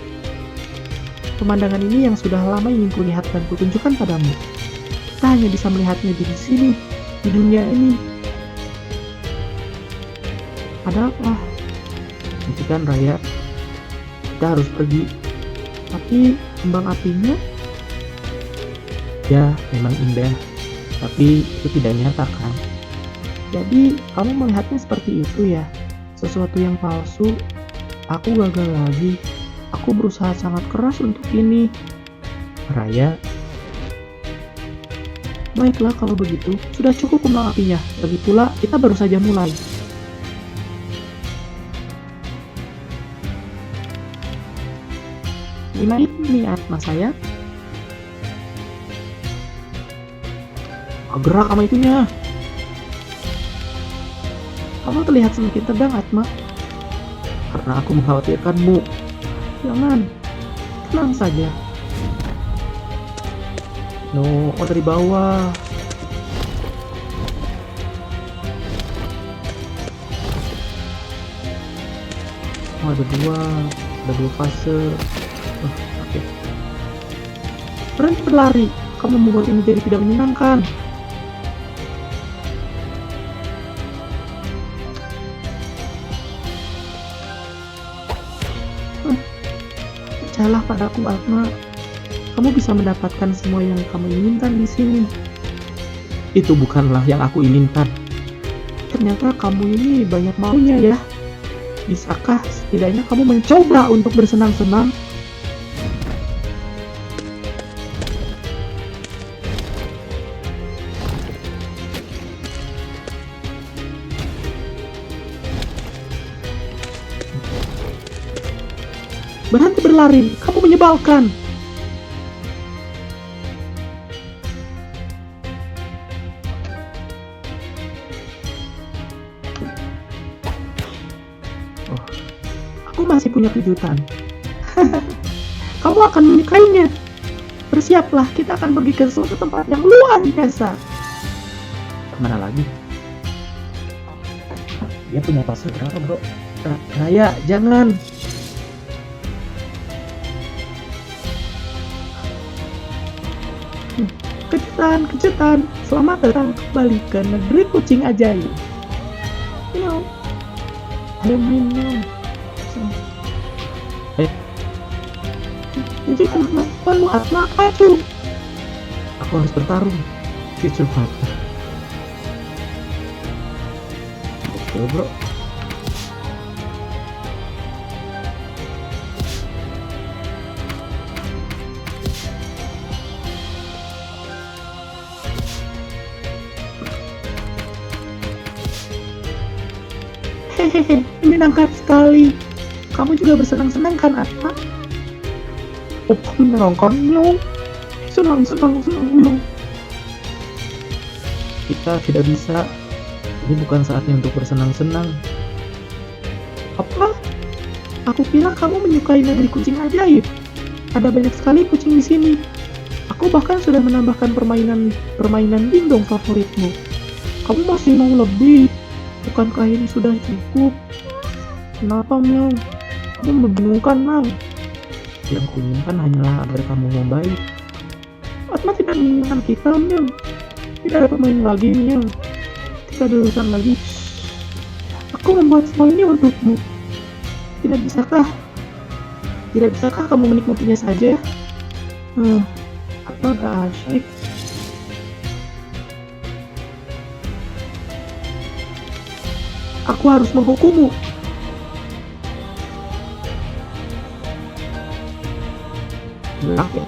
Pemandangan ini yang sudah lama ingin kulihat dan kutunjukkan padamu. Kita hanya bisa melihatnya di sini, di dunia ini. Ada apa? Hentikan, Raya. Kita harus pergi. Tapi kembang apinya, ya memang indah. Tapi itu tidak nyata, kan? Jadi kamu melihatnya seperti itu ya? Sesuatu yang palsu. Aku gagal lagi. Aku berusaha sangat keras untuk ini. Raya. Baiklah kalau begitu. Sudah cukup kembang apinya. Lagi pula kita baru saja mulai. Ini Atma saya. Gerak sama itunya. Kamu terlihat semakin tegang, Atma. Karena aku mengkhawatirkanmu. Jangan. Tenang saja. No, dari bawah. Oh, ada dua fase. Oke. Berhenti berlari. Kamu membuat ini jadi tidak menyenangkan. Percayalah padaku, Atma. Kamu bisa mendapatkan semua yang kamu inginkan di sini. Itu bukanlah yang aku inginkan. Ternyata kamu ini banyak maunya, ya. Bisakah setidaknya kamu mencoba untuk bersenang-senang? Berhenti berlari, kamu menyebalkan. Oh, aku masih punya kejutan. Kamu akan menyukainya. Bersiaplah, kita akan pergi ke suatu tempat yang luar biasa. Kemana lagi? Dia punya fase berapa, bro? Raya, jangan. Kejutan, selamat datang kembali ke negeri kucing ajaib. Minum. Jadi kemampuanmu Atma itu. Aku harus bertarung. Cepat. Oke, bro. Hehehe, menyenangkan sekali. Kamu juga bersenang-senang kan, Atma? Oh, menyenangkannya. Senang. Kita tidak bisa. Ini bukan saatnya untuk bersenang-senang. Apa? Aku kira kamu menyukai negeri kucing ajaib. Ada banyak sekali kucing di sini. Aku bahkan sudah menambahkan permainan dingdong favoritmu. Kamu masih mau lebih? Bukankah ini sudah cukup? Kenapa, Miao? Kamu membingungkan, Miao. Yang kuinginkan hanyalah agar kamu membaik. Atma tidak menginginkan kita, Miao. Tidak ada pemain lagi, Miao. Tidak ada urusan lagi. Aku membuat semua ini untukmu. Tidak bisakah kamu menikmatinya saja? Atma udah asyik. Aku harus menghukummu. Gelap ya.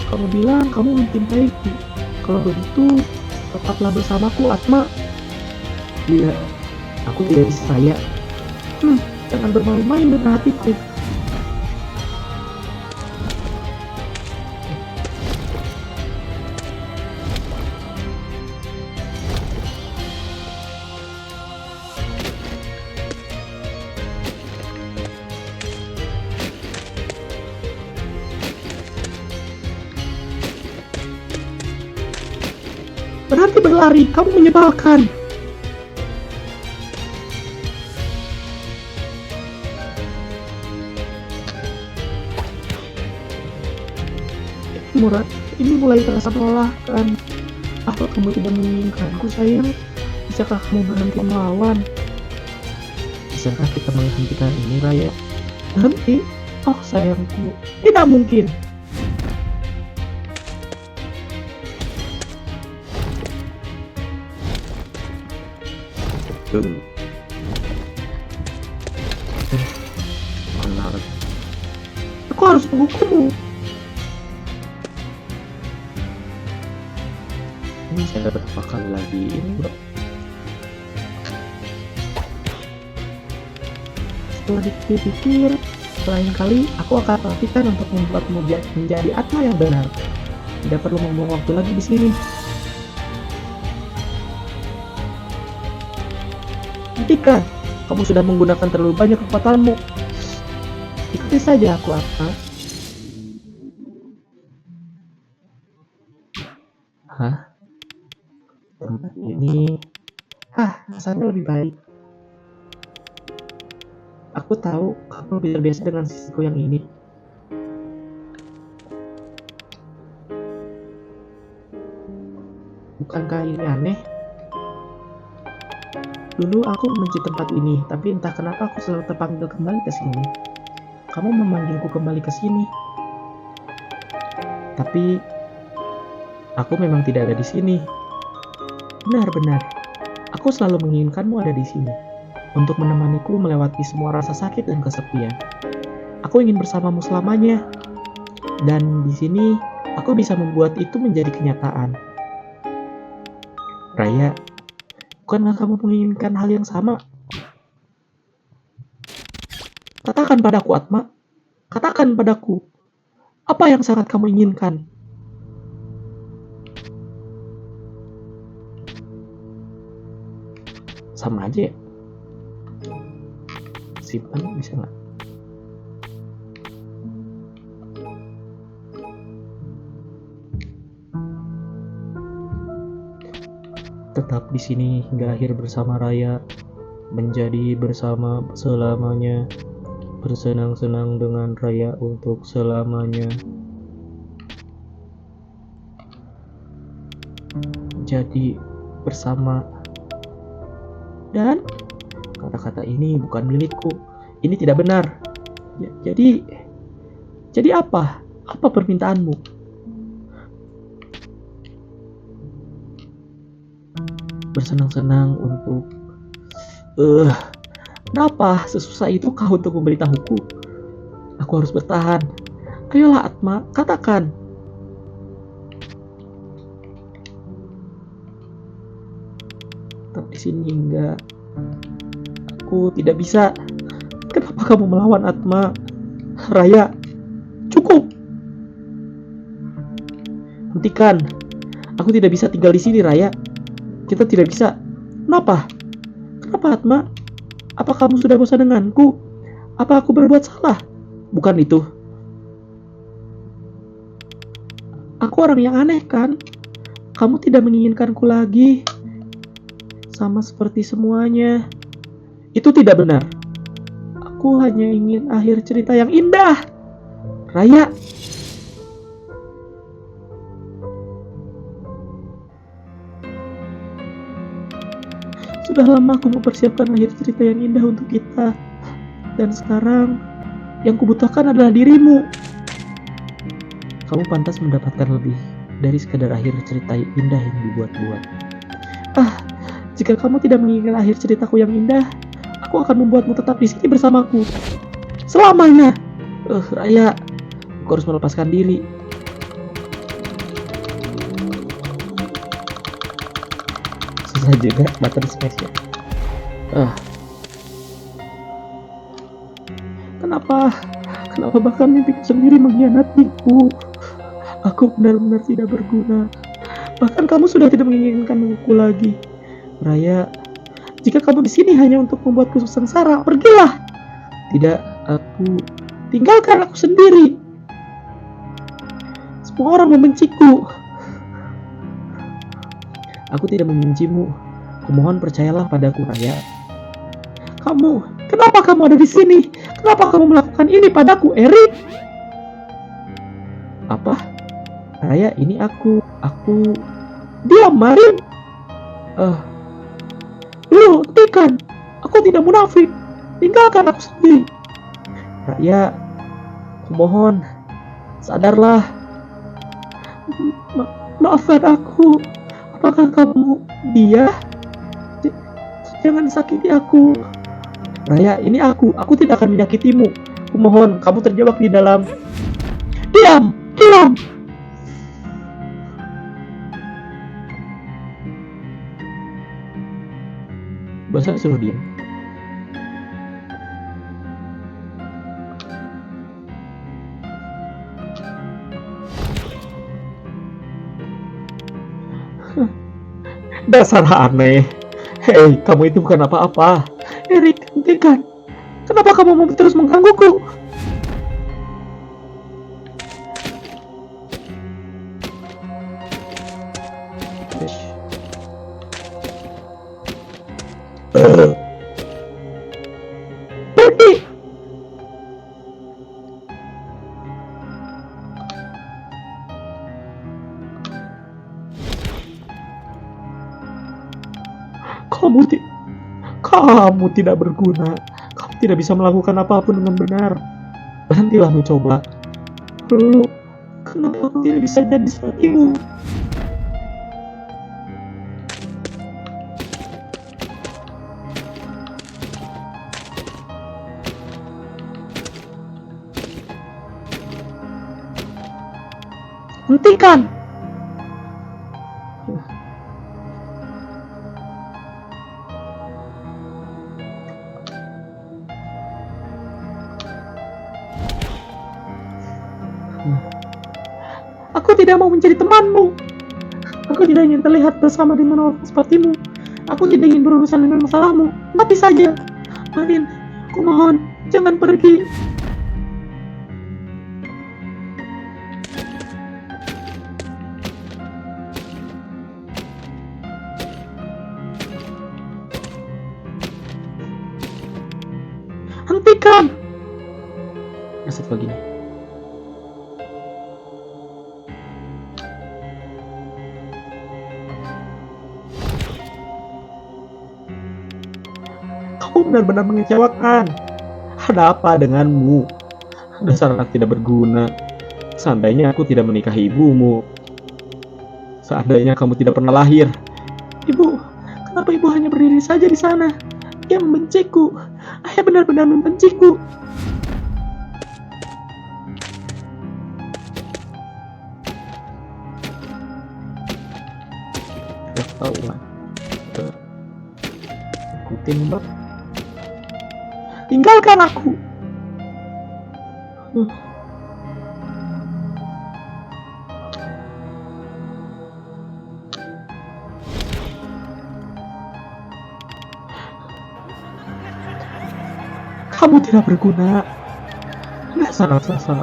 Kamu bilang kamu mencintaiku. Kalau begitu, tetaplah bersamaku, Atma. Tidak, aku tidak bisa saya. Jangan bermain-main dengan hatiku. Berhenti berlari, kamu menyebalkan. Murad, ini mulai terasa melelahkan. Apa kamu tidak menginginkanku, sayang? Bisakah kamu berhenti melawan? Bisakah kita menghentikan ini, Raya? Berhenti? Oh, sayangku. Tidak mungkin. Aku harus menghukummu. Ini saya dapat apa kali lagi ini, bro? Setelah dipikir, lain kali aku akan perhatikan untuk membuatmu menjadi Atma yang benar. Tidak perlu membuang waktu lagi di sini. Hentikan, kamu sudah menggunakan terlalu banyak kekuatanmu. Ikuti saja aku, Atma. Hah? Tempat ini rasanya lebih baik. Aku tahu kamu lebih terbiasa dengan sisiku yang ini. Bukankah ini aneh? Dulu aku membenci tempat ini, tapi entah kenapa aku selalu terpanggil kembali ke sini. Kamu memanggilku kembali ke sini. Tapi aku memang tidak ada di sini. Benar-benar, aku selalu menginginkanmu ada di sini untuk menemaniku melewati semua rasa sakit dan kesepian. Aku ingin bersamamu selamanya, dan di sini aku bisa membuat itu menjadi kenyataan. Raya, bukankah kamu menginginkan hal yang sama? Katakan padaku, Atma. Katakan padaku, apa yang sangat kamu inginkan? Sama aja ya. Simpan bisa nggak? Tetap di sini hingga akhir bersama Raya, menjadi bersama selamanya, bersenang-senang dengan Raya untuk selamanya. Jadi bersama. Dan kata-kata ini bukan milikku. Ini tidak benar. Jadi apa? Apa permintaanmu? Bersenang-senang untuk kenapa sesusah itu kau untuk memberitahuku? Aku harus bertahan. Ayolah Atma, katakan. Tetap di sini hingga aku tidak bisa. Kenapa kamu melawan, Atma? Raya, cukup. Hentikan. Aku tidak bisa tinggal di sini, Raya. Kita tidak bisa. Kenapa? Kenapa, Atma? Apa kamu sudah bosan denganku? Apa aku berbuat salah? Bukan itu. Aku orang yang aneh, kan? Kamu tidak menginginkanku lagi. sama seperti semuanya. Itu tidak benar. Aku hanya ingin akhir cerita yang indah. Raya. Sudah lama aku mempersiapkan akhir cerita yang indah untuk kita. Dan sekarang, yang kubutuhkan adalah dirimu. Kamu pantas mendapatkan lebih dari sekadar akhir cerita indah yang dibuat-buat. Jika kamu tidak menginginkan akhir ceritaku yang indah, aku akan membuatmu tetap di sini bersamaku. Selamanya. Raya, aku harus melepaskan diri. Susah juga button space-nya. Kenapa bahkan mimpiku sendiri mengkhianatiku? Aku benar-benar tidak berguna. Bahkan kamu sudah tidak menginginkan aku lagi. Raya, jika kamu di sini hanya untuk membuatku sengsara, pergilah. Tidak, tinggalkan aku sendiri. Semua orang membenciku. Aku tidak membencimu. Kumohon percayalah padaku, Raya. Kenapa kamu ada di sini? Kenapa kamu melakukan ini padaku, Erik? Apa? Raya, ini aku. Diam, Marin. Hentikan. Aku tidak munafik. Tinggalkan aku sendiri. Raya, kumohon, sadarlah. Maafkan aku. Apakah kamu dia? Jangan sakiti aku. Raya, ini aku. Aku tidak akan menyakitimu. Kumohon, kamu terjebak di dalam. Diam. Bahasa suruh diam. Dasar aneh. Hei, kamu itu bukan apa-apa. Erik, hentikan. Kenapa kamu mau terus menggangguku? Pergi. Kamu tidak berguna. Kamu tidak bisa melakukan apapun dengan benar. Berhentilah mencoba. Lalu, kenapa aku tidak bisa jadi sepertimu? Hentikan! Aku tidak mau menjadi temanmu. Aku tidak ingin terlihat bersama dengan orang sepertimu. Aku tidak ingin berurusan dengan masalahmu. Mati saja. Marin, aku mohon, jangan pergi. Hentikan! Asik begini. Kamu benar-benar mengecewakan. Ada apa denganmu? Dasar anak tidak berguna. Seandainya aku tidak menikahi ibumu. Seandainya kamu tidak pernah lahir. Ibu, kenapa ibu hanya berdiri saja di sana? Dia membenciku. Ayah benar-benar membenciku. Ketahuan. Ikutin mbak. Tinggalkan aku. Kamu tidak berguna. Dasar raksasa.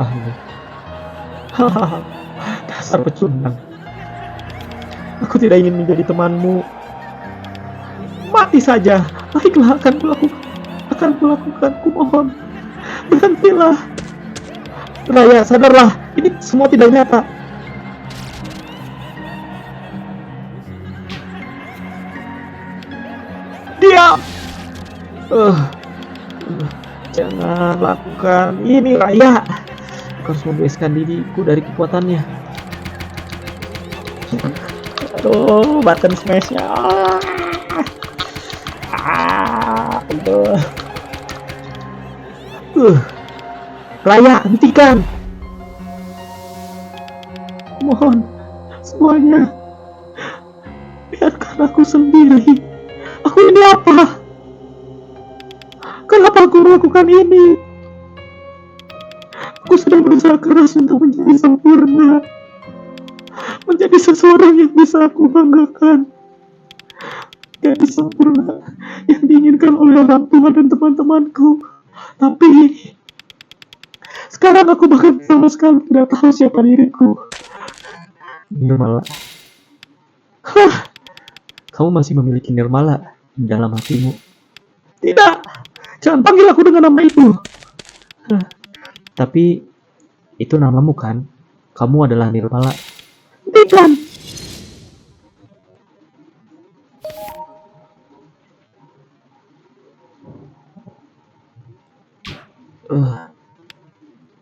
Dasar pecundang. Aku tidak ingin menjadi temanmu. mati saja. Baiklah, akan kulakukan. Kumohon, berhentilah. Raya, sadarlah. Ini semua tidak nyata. Diam. Jangan lakukan ini, Raya. Aku harus membebaskan diriku dari kekuatannya. Aduh, button smash-nya. Aduh. Raya, hentikan. Mohon, semuanya. Biarkan aku sendiri. Aku ini apa? Kenapa aku melakukan ini? Aku sudah berusaha keras untuk menjadi sempurna. Menjadi seseorang yang bisa aku banggakan. Gadis sempurna yang diinginkan oleh orang tua dan teman-temanku. Tapi sekarang aku bahkan sama sekali tidak tahu siapa diriku. Nirmala. Hah, kamu masih memiliki Nirmala di dalam hatimu. Tidak, jangan panggil aku dengan nama itu. Tapi itu namamu kan? Kamu adalah Nirmala. Tidak.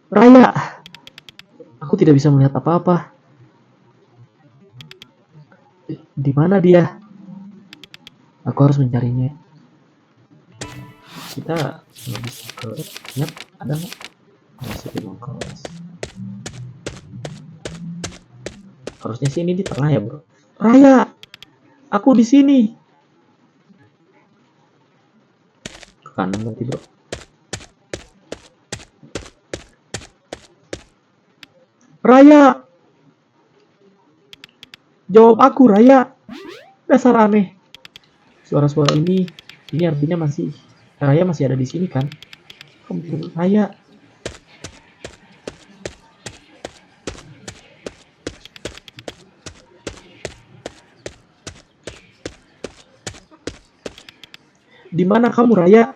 Raya, aku tidak bisa melihat apa-apa. Di mana dia? Aku harus mencarinya. Kita bisa ke Yap, ada nggak? Masih di kelas. Harusnya sih ini di tengah ya, bro. Raya, aku di sini. Ke kanan nanti, bro. Raya, jawab aku, Raya. Dasar aneh. Suara-suara ini artinya Raya masih ada di sini kan? Raya. Di mana kamu, Raya?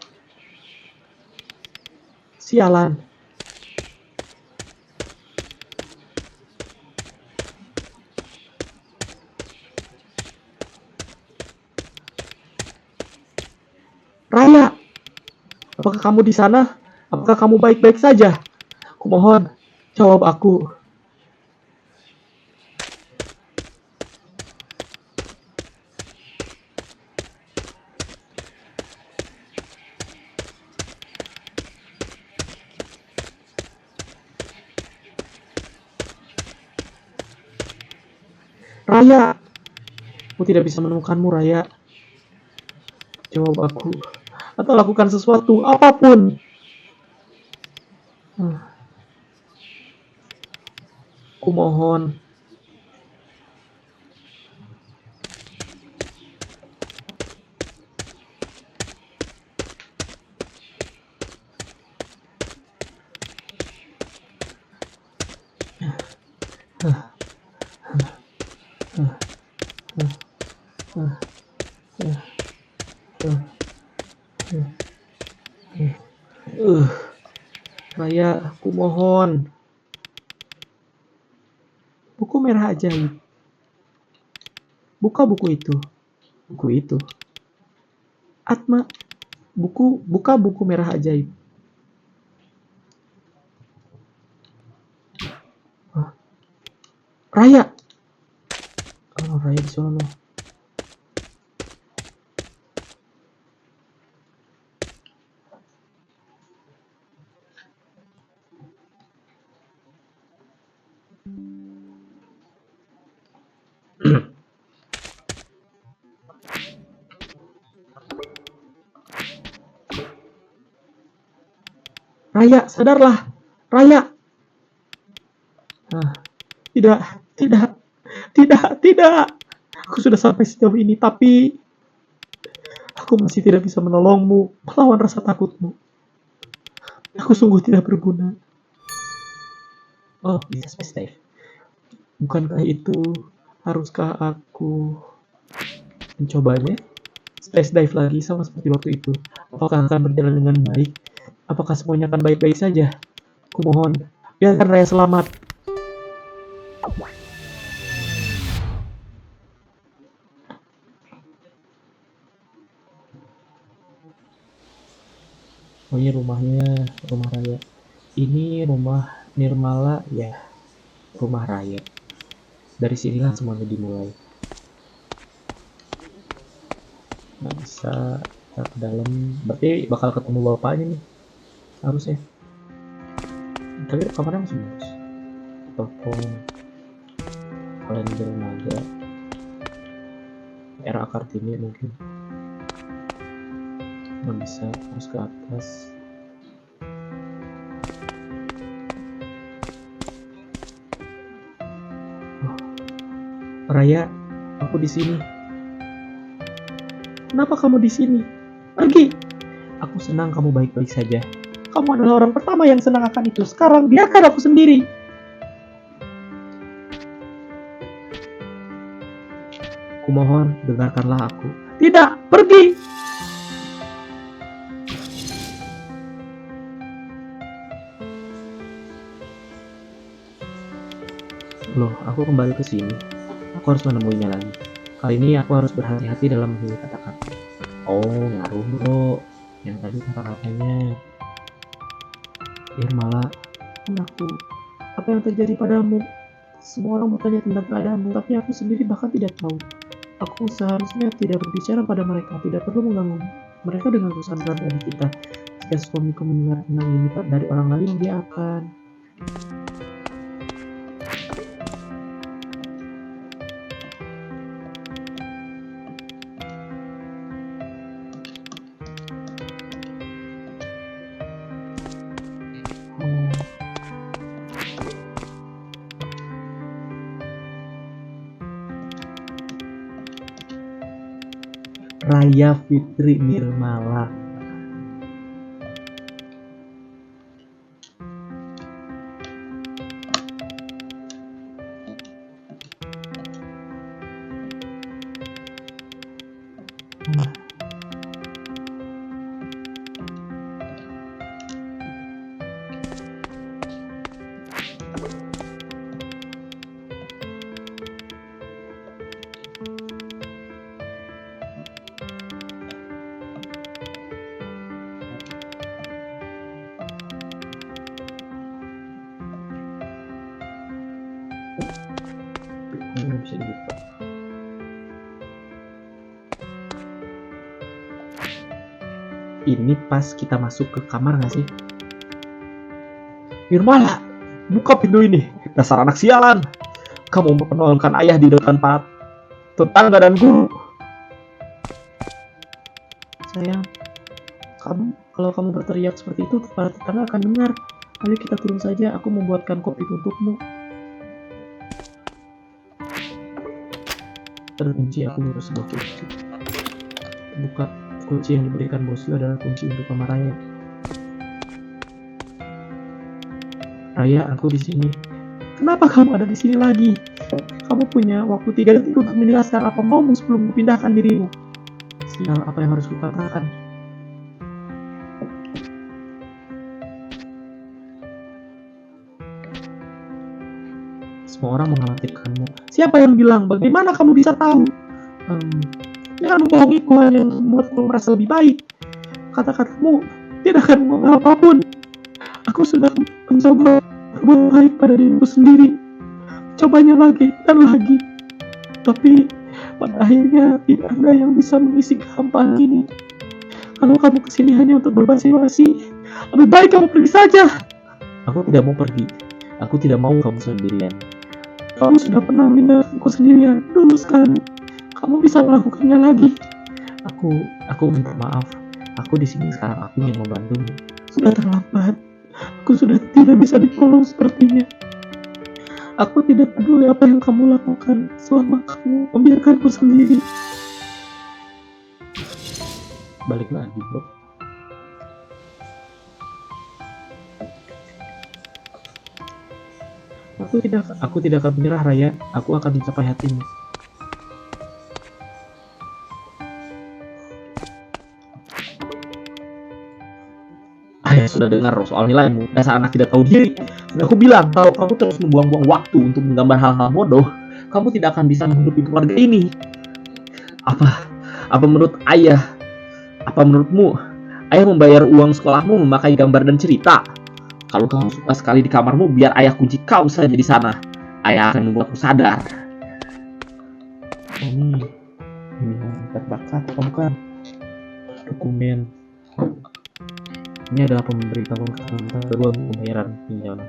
Sialan. Raya, apakah kamu di sana? Apakah kamu baik-baik saja? Kumohon, jawab aku. Raya, aku tidak bisa menemukanmu, Raya. Jawab aku. Atau lakukan sesuatu, apapun. Kumohon. Raya, kumohon. Buku merah ajaib. Buka buku itu. Buku itu. Atma, buka buku merah ajaib. Raya. Oh, Raya di sana. Raya, sadarlah. Raya. Tidak. Aku sudah sampai sejauh ini, tapi aku masih tidak bisa menolongmu melawan rasa takutmu. Aku sungguh tidak berguna. Oh, bisa space dive. Bukankah itu haruskah aku mencobanya? space dive lagi sama seperti waktu itu. Apakah akan berjalan dengan baik? Apakah semuanya akan baik-baik saja? Kumohon, biarkan Raya selamat. Oh ini rumahnya, rumah Raya. Ini rumah Nirmala, ya, rumah Raya. Dari sinilah semuanya dimulai. Nggak bisa kita ke dalam, berarti bakal ketemu bapaknya nih, harusnya. Tapi kamarnya masih bagus. Telepon, kalender naga, era Kartini mungkin. Nggak bisa, harus ke atas. Oh, Raya, aku di sini. Kenapa kamu di sini? Pergi. Aku senang kamu baik-baik saja. Kamu adalah orang pertama yang senang akan itu. Sekarang biarkan aku sendiri. Kumohon, dengarkanlah aku. Tidak, pergi. Loh, aku kembali ke sini. Aku harus menemuinya lagi. Kali ini aku harus berhati-hati dalam memilih kata-kata. Oh, ngaruh bro. Yang tadi kata-katanya. Malah, anakku, apa yang terjadi padamu? Semua orang bertanya tentang keadaanmu, tapi aku sendiri bahkan tidak tahu. Aku seharusnya tidak berbicara pada mereka, tidak perlu mengganggu mereka dengan urusan pribadi kita. Jika suamiku mendengar tentang ini dari orang lain, dia akan... Raya Fitri Nirmala. Ini bisa dibuka. Ini pas kita masuk ke kamar nggak sih? Nirmala, buka pintu ini. Dasar anak sialan. Kamu mempermalukan ayah di depan para tetangga dan guru. Sayang, kalau kamu berteriak seperti itu, para tetangga akan dengar. Ayo kita turun saja, aku membuatkan kopi untukmu. Terkunci, aku harus sebuah kunci. Buka, kunci yang diberikan bosku adalah kunci untuk kamar Raya. Raya, aku di sini. Kenapa kamu ada di sini lagi? Kamu punya waktu 3 detik untuk menjelaskan apa maumu sebelum kupindahkan dirimu. Sial, apa yang harus kukatakan? Semua orang mengkhawatirkanmu. Siapa yang bilang? Bagaimana kamu bisa tahu? Jangan membohongiku, hanya membuatku merasa lebih baik. Kata-katamu tidak akan mengubah apapun. Aku sudah mencoba berbuat baik pada diriku sendiri. Cobanya lagi dan lagi. Tapi pada akhirnya tidak ada yang bisa mengisi kehampaan ini. Kalau kamu kesini hanya untuk berbahasa-basi, lebih baik kamu pergi saja. Aku tidak mau pergi. Aku tidak mau kamu sendirian. Kamu sudah pernah meninggalkanku sendirian dulu sekali. Kamu bisa melakukannya lagi. Aku minta maaf. Aku di sini sekarang. Aku ingin membantumu. Sudah terlambat. Aku sudah tidak bisa ditolong sepertinya. Aku tidak peduli apa yang kamu lakukan selama kamu membiarkanku sendiri. Balik lagi, bro. Aku tidak akan menyerah, Raya. Aku akan mencapai hatimu. sudah dengar soal nilaimu, dasar anak tidak tahu diri. Sudah aku bilang, kalau kamu terus membuang-buang waktu untuk menggambar hal-hal bodoh, kamu tidak akan bisa menghidupi keluarga ini. Apa menurut ayah? Apa menurutmu? Ayah membayar uang sekolahmu memakai gambar dan cerita. Kalau kamu suka sekali di kamarmu, biar ayah kunci kau saja di sana. Ayah akan membuatmu sadar. Ini terbakar, bukan? Dokumen. Ini adalah pemberitahuan kedua pembayaran pinjaman.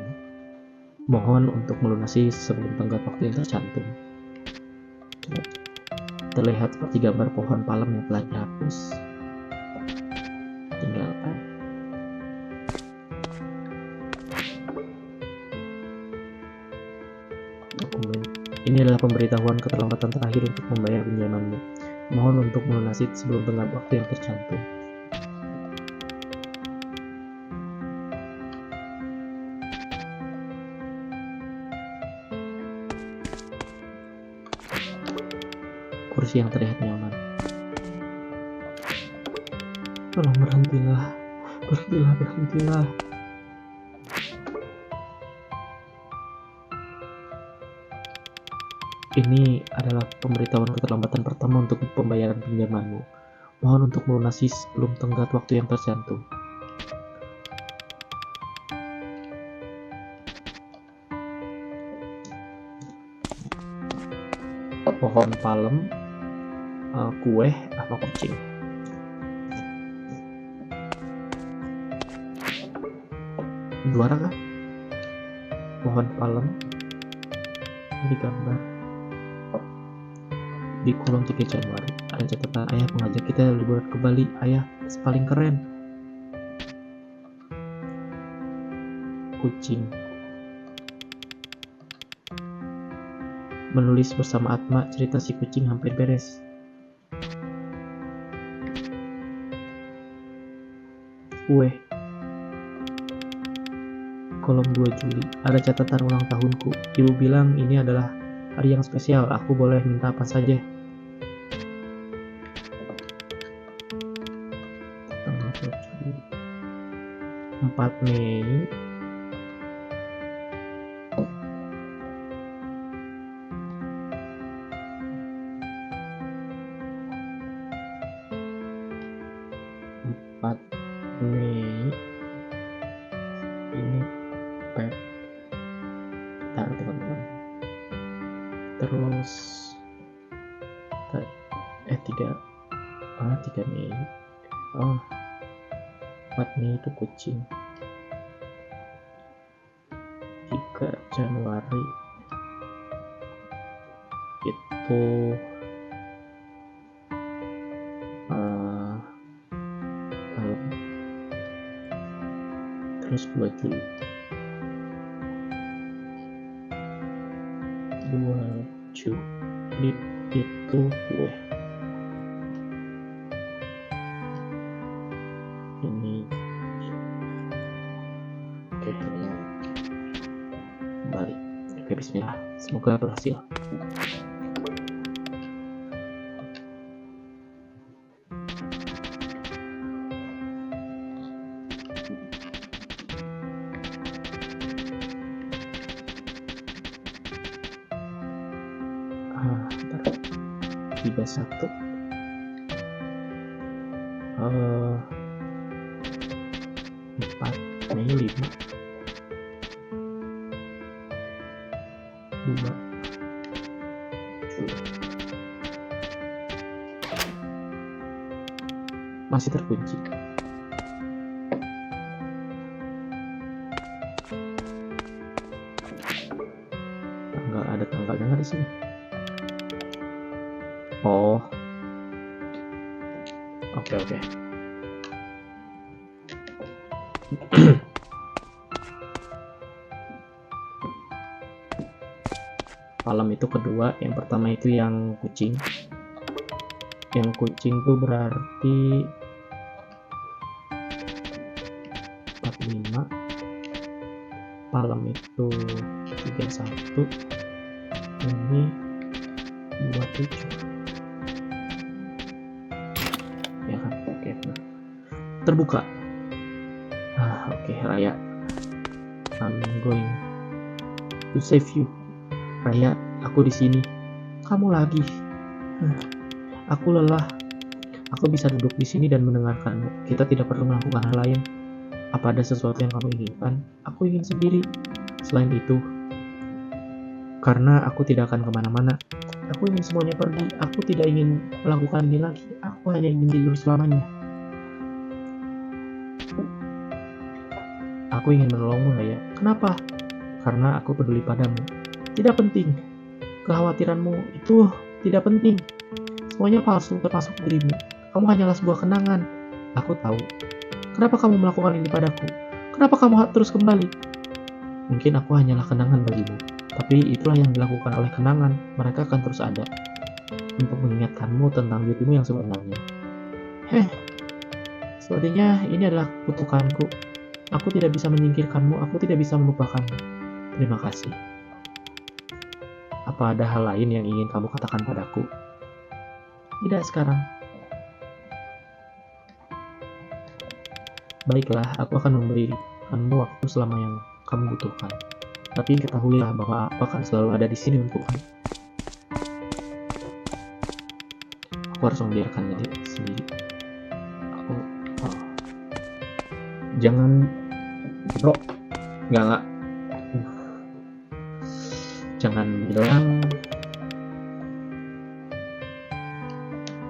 Mohon untuk melunasi sebelum tenggat waktu yang tercantum. Terlihat seperti gambar pohon palem yang telah dihapus. Tinggalkan. Dokumen. Ini adalah pemberitahuan keterlambatan terakhir untuk membayar pinjamanmu. Mohon untuk melunasi sebelum tenggat waktu yang tercantum. Kursi yang terlihat nyaman. Tolong berhentilah. Ini adalah pemberitahuan keterlambatan pertama untuk pembayaran pinjamanmu. Mohon untuk melunasi sebelum tenggat waktu yang tercantum. Pohon palem, kue, apa kucing? Juara kah? Pohon palem di gambar di kolom 3 Januari. Ada catatan ayah mengajak kita liburan ke Bali. Ayah paling keren. Kucing. Menulis bersama Atma, cerita si kucing hampir beres. Kue. Kolom 2 Juli. Ada catatan ulang tahunku. Ibu bilang ini adalah hari yang spesial. Aku boleh minta apa saja. Tanggal 4 Mei. Ini bentar teman-teman. Terus 3 Mei. 4 Mei itu kucing. 3 Januari itu malam. Terus 2 Juli. 2 Juli itu gue. Ini catnya kembali. Oke, bismillah. Semoga berhasil. Bentar. 31 4 Mei 5 2 Juli. Masih terkunci. Nggak ada tanggalnya nggak di sini. Oh, oke. Malam itu kedua, yang pertama itu yang kucing. Yang kucing tuh berarti 45. Malam itu 31. Ini 27. Ya kan, oke. Terbuka. Oke, Raya. I'm going to save you. Raya, aku di sini. Kamu lagi. Aku lelah. Aku bisa duduk di sini dan mendengarkanmu. Kita tidak perlu melakukan hal lain. Apa ada sesuatu yang kamu inginkan? Aku ingin sendiri. Selain itu, karena aku tidak akan kemana-mana, aku ingin semuanya pergi. Aku tidak ingin melakukan ini lagi. Aku hanya ingin tidur selamanya. Aku ingin menolongmu, Raya. Kenapa? Karena aku peduli padamu. Tidak penting. Kekhawatiranmu itu tidak penting. Semuanya palsu, termasuk dirimu. Kamu hanyalah sebuah kenangan. Aku tahu. Kenapa kamu melakukan ini padaku? Kenapa kamu terus kembali? Mungkin aku hanyalah kenangan bagimu. Tapi itulah yang dilakukan oleh kenangan. Mereka akan terus ada untuk mengingatkanmu tentang dirimu yang sebenarnya. Sepertinya ini adalah kutukanku. Aku tidak bisa menyingkirkanmu. Aku tidak bisa melupakanmu. Terima kasih. Apa ada hal lain yang ingin kamu katakan padaku? Tidak sekarang. Baiklah, aku akan memberikanmu waktu selama yang kamu butuhkan. Tapi ketahuilah bahwa aku akan selalu ada di sini untukmu. Aku harus membiarkannya sendiri. Jangan, bro. Enggak. Jangan bilang.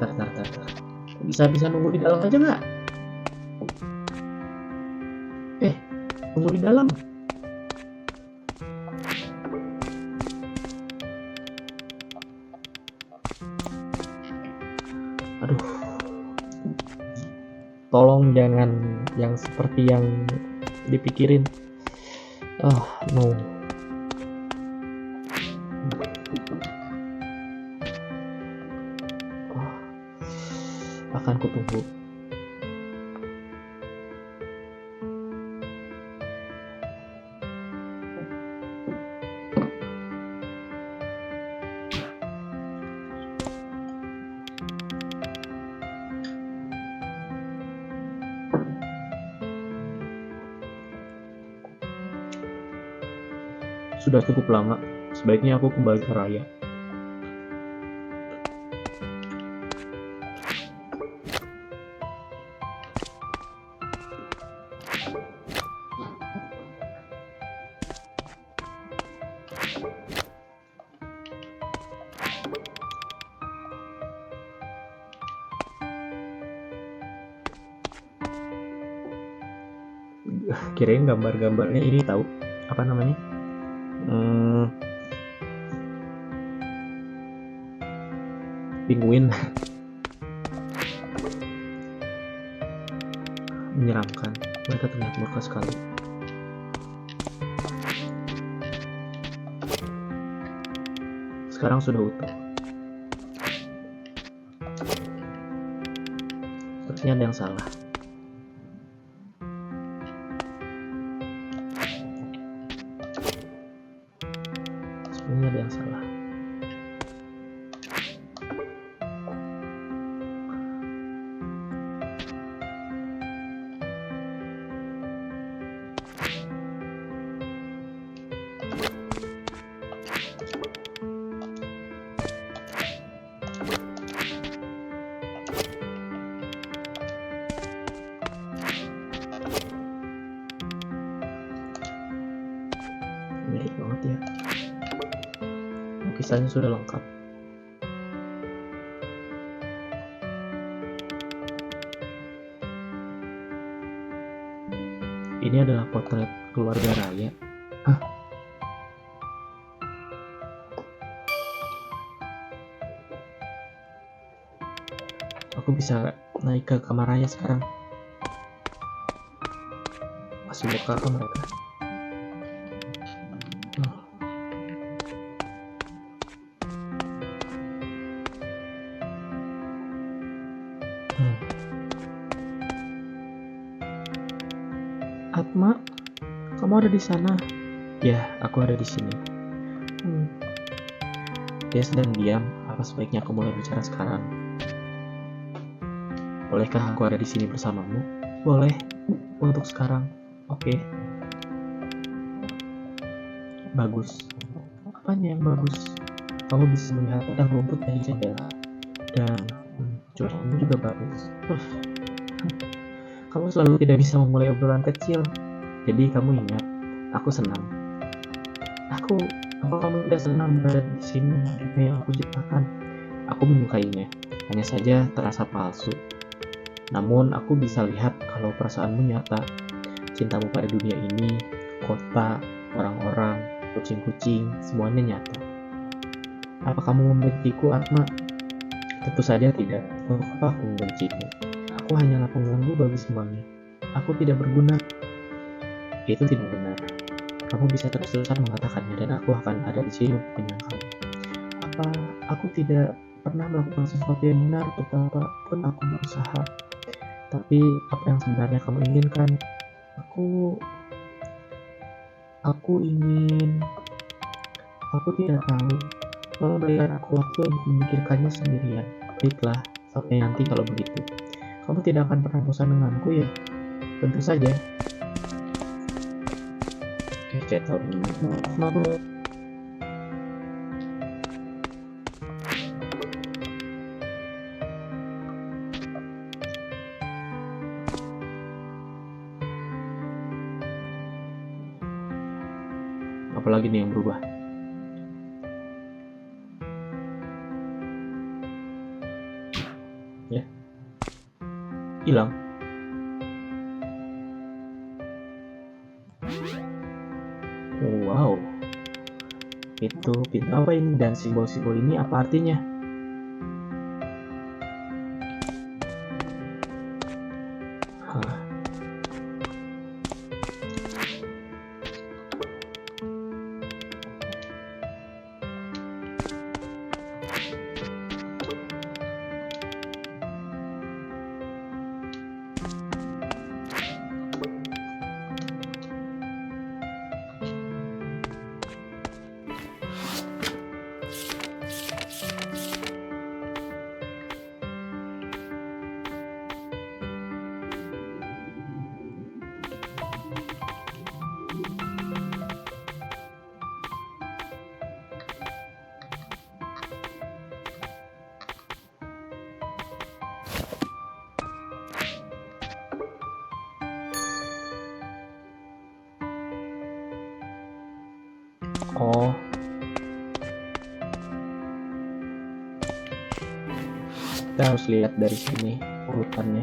Tar. Bisa nunggu di dalam aja nggak? Tunggu di dalam. Aduh. Tolong jangan yang seperti yang dipikirin. No. Akan kutunggu. Sudah cukup lama, sebaiknya aku kembali ke Raya. Kirain gambar-gambarnya ini tahu apa namanya? Penguin. Menyeramkan. Mereka terlihat murka sekali. Sekarang sudah utuh. Sepertinya ada yang salah. Sepertinya ada yang salah. Mirip banget ya. Lukisannya sudah lengkap. Ini adalah potret keluarga Raya. Aku bisa naik ke kamar Raya sekarang. Masih buka ke mereka. Atma, kamu ada di sana? Ya, aku ada di sini. Dia sedang diam. Apa sebaiknya aku mulai bicara sekarang? Bolehkah aku ada di sini bersamamu? Boleh. untuk sekarang. Oke, bagus. Apanya yang bagus? Kamu bisa melihat padang rumput dari jendela dan cuacanya juga bagus. Kamu selalu tidak bisa memulai obrolan kecil. Jadi kamu ingat, aku senang. Apa kamu tidak senang berada di sini yang aku ciptakan? Aku menyukainya, hanya saja terasa palsu. Namun aku bisa lihat kalau perasaanmu nyata. Cintamu pada dunia ini, kota, orang-orang, kucing-kucing, semuanya nyata. Apa kamu membenciku, Atma? Tentu saja tidak. Untuk apa aku membencimu? Aku hanyalah pengganggu bagi semuanya. Aku tidak berguna. Itu tidak benar. Kamu bisa terus-terusan mengatakannya dan aku akan ada di sini untuk menyangkalmu. Apa aku tidak pernah melakukan sesuatu yang benar betapapun aku berusaha? Tapi apa yang sebenarnya kamu inginkan? Aku tidak tahu. Tolong berikan aku waktu untuk memikirkannya sendirian. Baiklah, sampai nanti kalau begitu. Kamu tidak akan pernah bosan denganku ya? Tentu saja. Chat maaf. Apalagi nih yang berubah? Ya, hilang. Wow, itu pintu apa ini dan simbol-simbol ini apa artinya? Hah. Oh, kita harus lihat dari sini urutannya.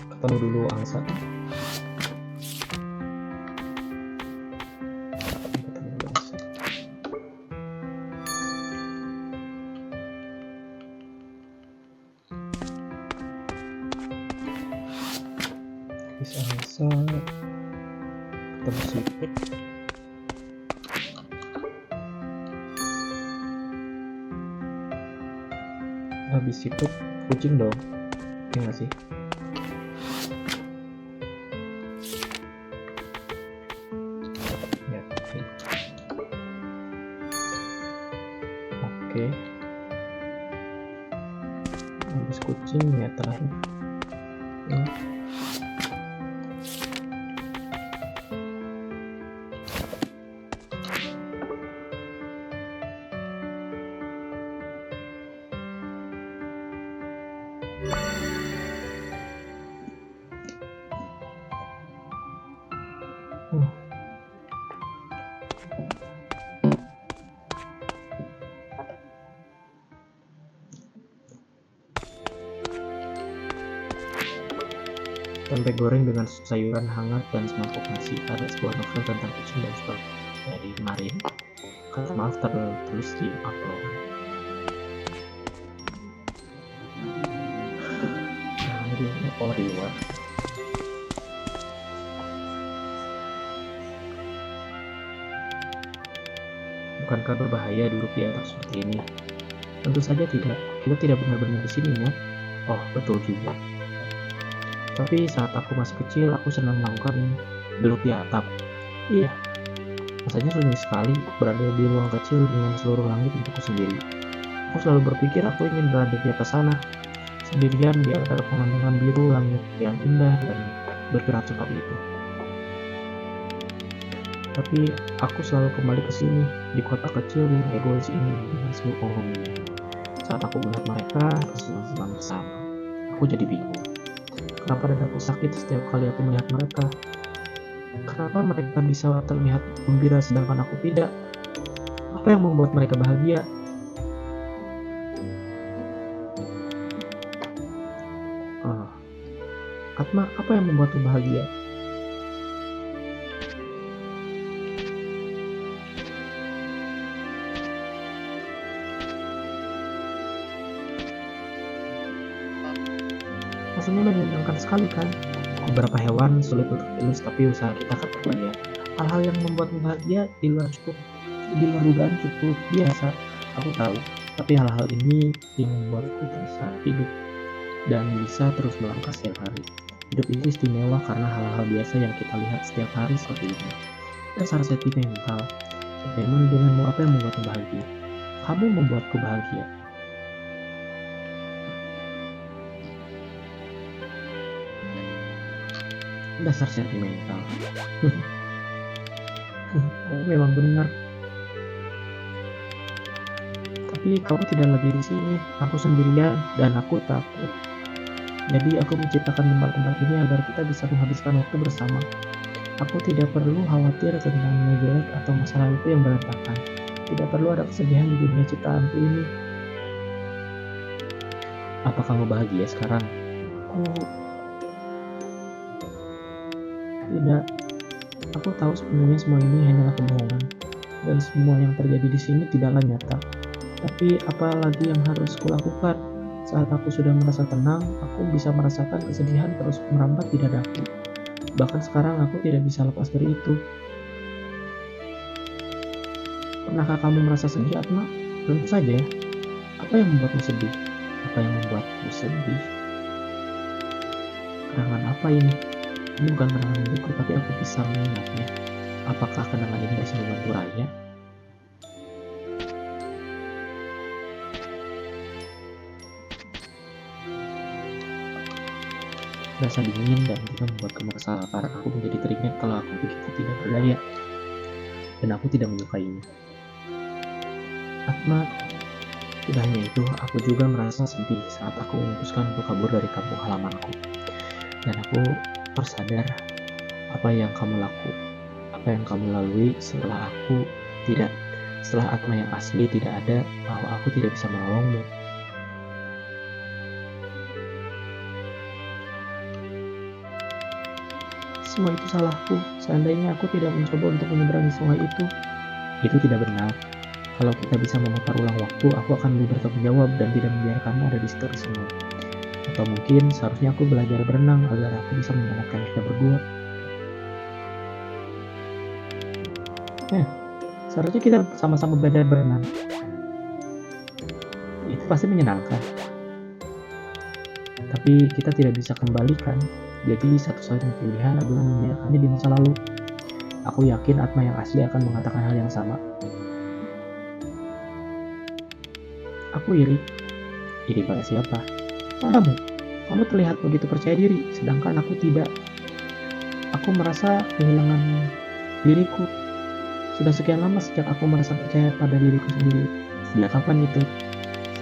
Ketemu dulu angsa. Bisa angsa. Ketemu siput. Habis siput kucing dong, ya nggak sih? Ya, oke. Habis kucing ya terakhir. Tempe goreng dengan sayuran hangat dan semangkuk nasi. Ada sebuah novel tentang kucing dan stok dari kemarin. Kata maaf tertulis di upload. Oh, di luar. Bukankah berbahaya duduk di atas seperti ini? Tentu saja tidak. Kita tidak benar-benar di sini, ya. Oh, betul juga. Tapi saat aku masih kecil, aku senang melakukan duduk di atap. Iya, Rasanya sunyi sekali berada di ruang kecil dengan seluruh langit untukku sendiri. Aku selalu berpikir aku ingin berada di atas sana, sendirian di antara pemandangan biru langit yang indah dan bergerak seperti itu. Tapi aku selalu kembali ke sini, di kota kecil yang egois ini dengan semua penghuninya. Saat aku melihat mereka senang-senang bersama, aku jadi bingung. Kenapa dadaku sakit setiap kali aku melihat mereka? Kenapa mereka bisa terlihat gembira sedangkan aku tidak? Apa yang membuat mereka bahagia? Ah, Atma, apa yang membuatmu bahagia? Rasanya menyenangkan sekali kan? Beberapa hewan sulit untuk dilus tapi usaha kita akan terbayar. Hal-hal yang membuatmu bahagia di luar dugaan cukup biasa. Aku tahu, tapi hal-hal ini yang membuatku bisa hidup dan bisa terus melangkah setiap hari. Hidup itu istimewa karena hal-hal biasa yang kita lihat setiap hari seperti ini. Dan secara sentimental, bagaimana denganmu, apa yang membuatmu bahagia? Kamu membuatku bahagia. Dasar sentimental. Memang benar. Tapi kamu tidak lagi di sini. Aku sendirian dan aku takut. Jadi aku menciptakan tempat-tempat ini agar kita bisa menghabiskan waktu bersama. Aku tidak perlu khawatir tentang jelek atau masa laluku yang berantakan. Tidak perlu ada kesedihan di dunia ciptaanku ini. Apa kamu bahagia sekarang? Aku tidak. Aku tahu sebenarnya semua ini hanyalah kebohongan dan semua yang terjadi di sini tidaklah nyata. Tapi apa lagi yang harus kulakukan? Saat aku sudah merasa tenang, aku bisa merasakan kesedihan terus merambat di dadaku. Bahkan sekarang aku tidak bisa lepas dari itu. Pernahkah kamu merasa sedih, Atma? Tentu saja. Apa yang membuatmu sedih? Apa yang membuatmu sedih? Kenangan apa ini? Ini bukan kenangan milikku, tapi aku bisa mengingatnya. Apakah kenangan ini bisa membantu Raya? Rasa dingin dan juga membuatku merasa lapar. Aku menjadi teringat kalau aku begitu tidak berdaya dan aku tidak menyukainya. Atma, tidak hanya itu, aku juga merasa sedih saat aku memutuskan untuk kabur dari kampung halamanku. Dan aku tersadar apa yang kamu lalui setelah Atma yang asli tidak ada, bahwa aku tidak bisa menolongmu. Semua itu salahku. Seandainya aku tidak mencoba untuk menyeberangi sungai itu tidak benar. Kalau kita bisa memutar ulang waktu, aku akan lebih bertanggung jawab dan tidak membiarkanmu ada di situ semua. Atau mungkin seharusnya aku belajar berenang agar aku bisa menyelamatkan kita berdua. Seharusnya kita sama-sama belajar berenang. Itu pasti menyenangkan. Tapi kita tidak bisa kembalikan. Jadi satu-satunya pilihan adalah membiarkannya di masa lalu. Aku yakin Atma yang asli akan mengatakan hal yang sama. Aku iri. Iri pada siapa? Kamu. Kamu terlihat begitu percaya diri, sedangkan aku tidak. Aku merasa kehilangan diriku. Sudah sekian lama sejak aku merasa percaya pada diriku sendiri. Sejak kapan itu?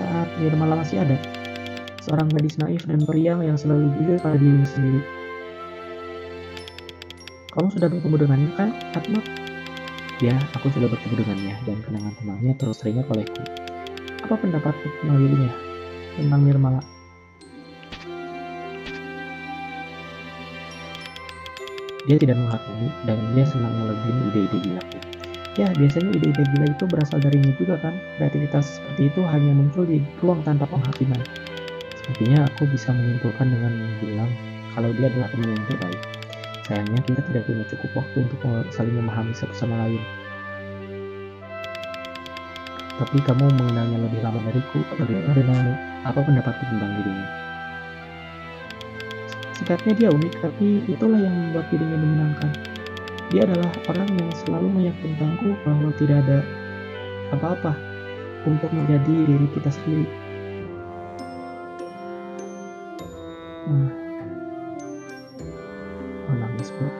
Saat Nirmala masih ada. Seorang gadis naif dan periang yang selalu jujur pada dirinya sendiri. Kamu sudah bertemu dengannya kan, Atma? Ya, aku sudah bertemu dengannya dan kenangan-kenangannya terus teringat olehku. Apa pendapatmu tentang dirinya? Tentang Nirmala? Dia tidak menghakimi dan dia senang melebihi ide-ide gilaku. Ya, biasanya ide-ide gila itu berasal darinya juga kan? Kreativitas seperti itu hanya muncul di ruang tanpa penghakiman. Sepertinya aku bisa menyimpulkan dengan bilang kalau dia adalah teman yang terbaik. Sayangnya kita tidak punya cukup waktu untuk saling memahami satu sama lain. Tapi kamu mengenalnya lebih lama dariku. Bagaimana denganmu? Apa pendapatmu tentang dirinya? Sikapnya dia unik, tapi itulah yang membuat dirinya menyenangkan. Dia adalah orang yang selalu meyakinkanku bahwa tidak ada apa-apa untuk menjadi diri kita sendiri. Nah, menangis bro.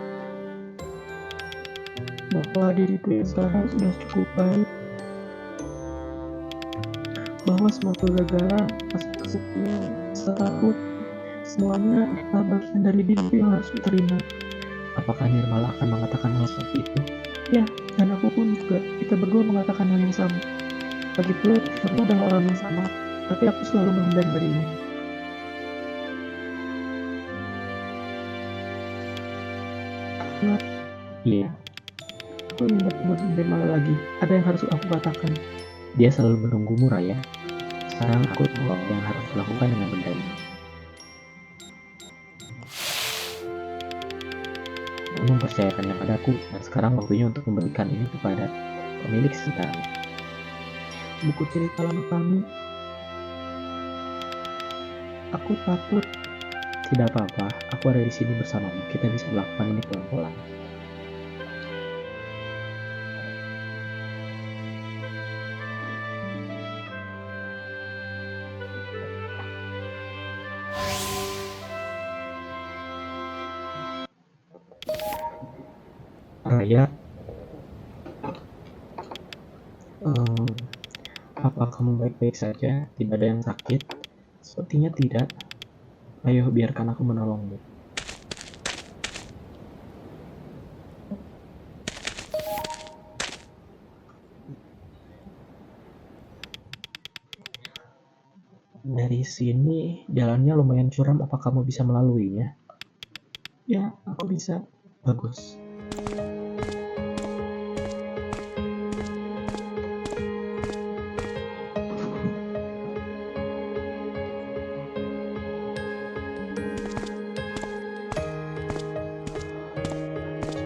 Bahwa diriku yang sekarang sudah cukup baik. Bahwa semua kegagalan, rasa kesepian, rasa takut, semuanya adalah bagian dari diriku yang harus diterima. Apakah Nirmala akan mengatakan hal seperti itu? Ya, dan aku pun juga. Kita berdua mengatakan hal yang sama. Lagi pula, kita berdua adalah orang yang sama. Tapi aku selalu menghindar darinya. Iya, aku ingin bertemu dengan Nirmala lagi. Ada yang harus aku katakan. Dia selalu menunggumu, Raya. Sekarang aku tahu apa yang harus dilakukan dengan benda ini. Kamu mempercayakannya padaku, dan sekarang waktunya untuk memberikan ini kepada pemilik sekitarnya. Buku cerita lama kami. Aku takut. Tidak apa-apa, aku ada di sini bersamamu. Kita bisa melakukan ini pelan-pelan. Raya, apa kamu baik-baik saja? Tidak ada yang sakit? Sepertinya tidak. Ayo, biarkan aku menolongmu. Dari sini jalannya lumayan curam. Apa kamu bisa melaluinya? Ya, aku bisa. Bagus.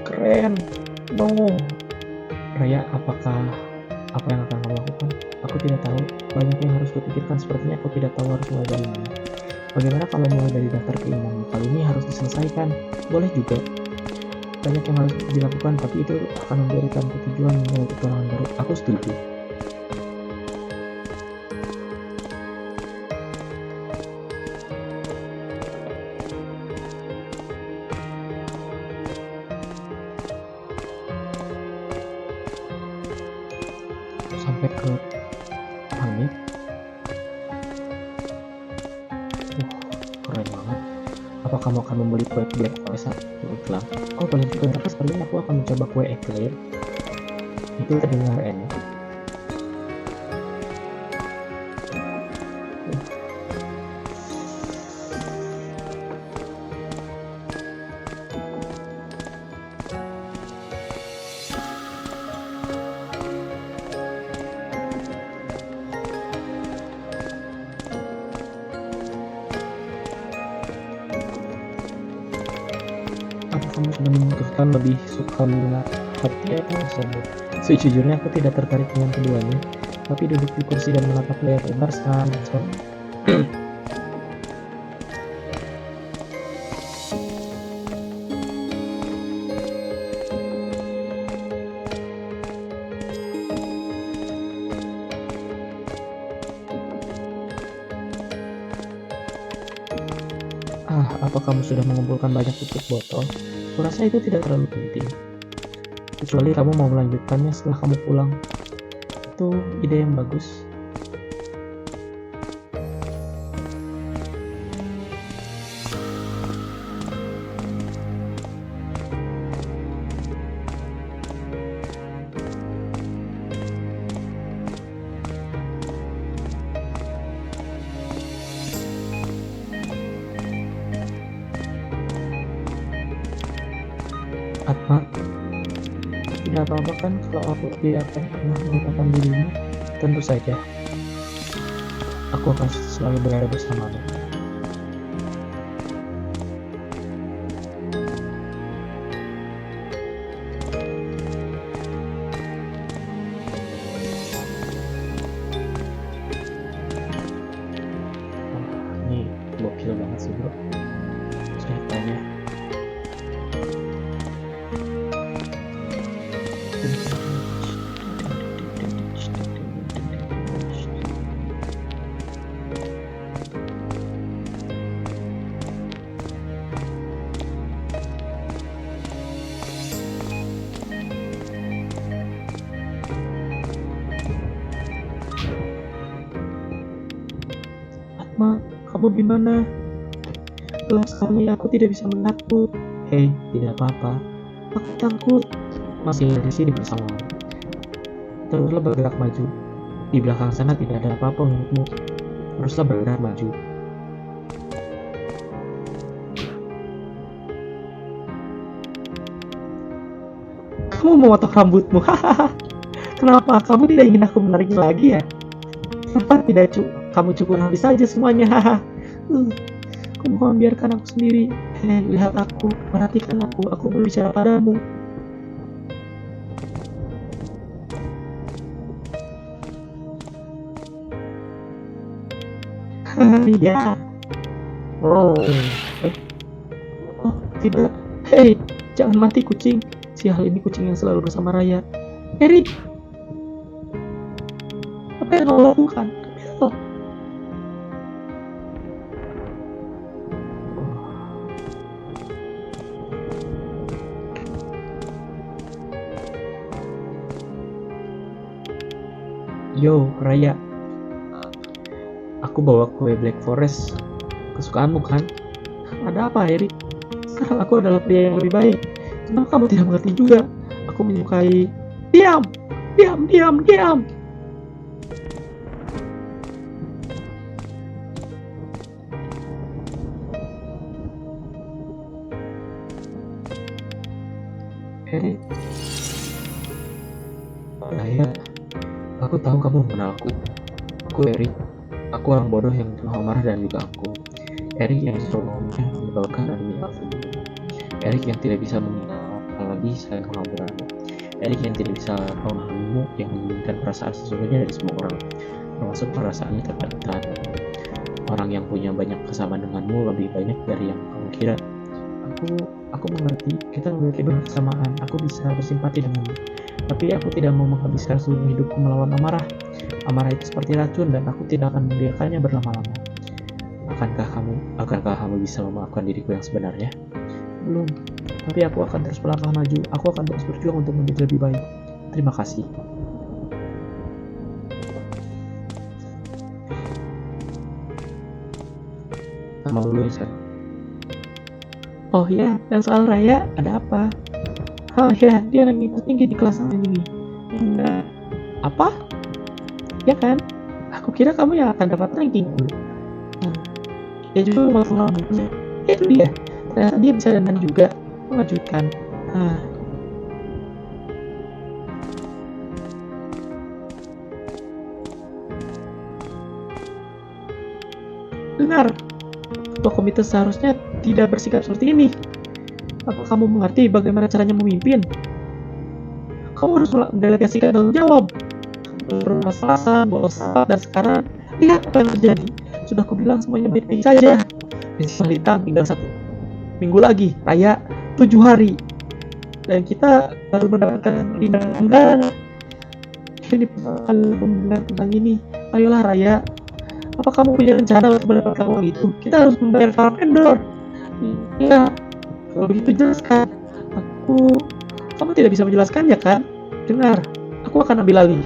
Keren. No. Raya, apakah apa yang akan kamu lakukan? Aku tidak tahu. Banyak yang harus kupikirkan. Sepertinya aku tidak tahu harus mulai dari mana. Bagaimana kalau mulai dari daftar keinginan? Kali ini harus diselesaikan. Boleh juga. Banyak yang harus dilakukan, tapi itu akan memberikan tujuan menuju petualangan baru. Aku setuju. Sampai ke langit. Keren banget. Apa kamu akan membeli kue Black Forest atau iklan? Oh, boleh juga. Tapi sekali aku akan mencoba kue eclair. Itu terdengar enak. Apa kamu sudah memutuskan lebih suka mendengar hati atau tersebut? Sejujurnya aku tidak tertarik dengan keduanya, tapi duduk di kursi dan menatap layar lebar sangat seru. Apa kamu sudah mengumpulkan banyak tutup botol? Kurasa itu tidak terlalu penting. Kecuali kamu mau melanjutkannya setelah kamu pulang. Itu ide yang bagus. Atma, tidak apa-apa kan kalau aku tidak akan pernah melupakan dirimu? Tentu saja, aku akan selalu berada bersamamu. Ini gokil banget sih bro ceritanya. Ma, kamu di mana? Gelap sekali, aku tidak bisa melihatmu. Hei, tidak apa-apa. Aku takut. Masih di sini bersamamu. Teruslah bergerak maju. Di belakang sana tidak ada apa-apa untukmu. Teruslah bergerak maju. Kamu memotong rambutmu. Kenapa? Kamu tidak ingin aku menariknya lagi ya? Kenapa tidak kamu cukur habis saja semuanya? Aku mohon biarkan aku sendiri. Lihat aku, perhatikan aku berbicara padamu. Ya. Oh, oh tidak. Hei, jangan mati kucing. Sial, ini kucing yang selalu bersama Raya. Erik, apa yang kau lakukan? Oh. Yo, Raya, aku bawa kue Black Forest. Kesukaanmu kan? Ada apa, Erik? Sekarang aku adalah pria yang lebih baik. Kenapa kamu tidak mengerti juga? Aku menyukai... Diam! Diam, diam, diam! Erik. Raya, aku tahu kamu mengenalku. Aku Erik. Aku orang bodoh yang penuh amarah dan juga aku. Erik yang selalu menyebabkan anime aku. Erik yang tidak bisa mengenal apalagi selain penghamburanmu. Erik yang tidak bisa memahamimu, yang menginginkan perasaan sesungguhnya dari semua orang, termasuk perasaannya terhadap terhadapmu. Orang yang punya banyak kesamaan denganmu lebih banyak dari yang kamu kira. Aku mengerti, kita memiliki banyak kesamaan. Aku bisa bersimpati denganmu, tapi aku tidak mau menghabiskan seluruh hidupku melawan amarah. Amarah itu seperti racun dan aku tidak akan membiarkannya berlama-lama. Akankah kamu bisa memaafkan diriku yang sebenarnya? Belum, tapi aku akan terus melangkah maju. Aku akan terus berjuang untuk menjadi lebih baik. Terima kasih. Sama dulu ya, Sir. Oh ya, dan soal Raya, ada apa? Oh ya, dia ranking tinggi di kelas ini. Enggak. Apa? Ya kan? Aku kira kamu yang akan dapat ranking dulu. Dia juga masalah punya. Itu dia. Ternyata dia bisa dandan juga. Mengejutkan. Dengar, ketua komite seharusnya tidak bersikap seperti ini. Apa kamu mengerti bagaimana caranya memimpin? Kamu harus mendelegasikan tanggung jawab. Bermasalah, bolos dan sekarang lihat apa yang terjadi. Sudah aku bilang semuanya baik-baik saja. Prinsip Lintang tinggal 1 minggu lagi, Raya 7 hari, dan kita baru mendapatkan 5 anggaran. Ini pembahasan tentang ini. Ayolah Raya, apa kamu punya rencana untuk mendapatkan uang itu? Kita harus membayar para vendor. Iya, kalau begitu jelaskan. Kamu tidak bisa menjelaskannya kan? Dengar, aku akan ambil alih.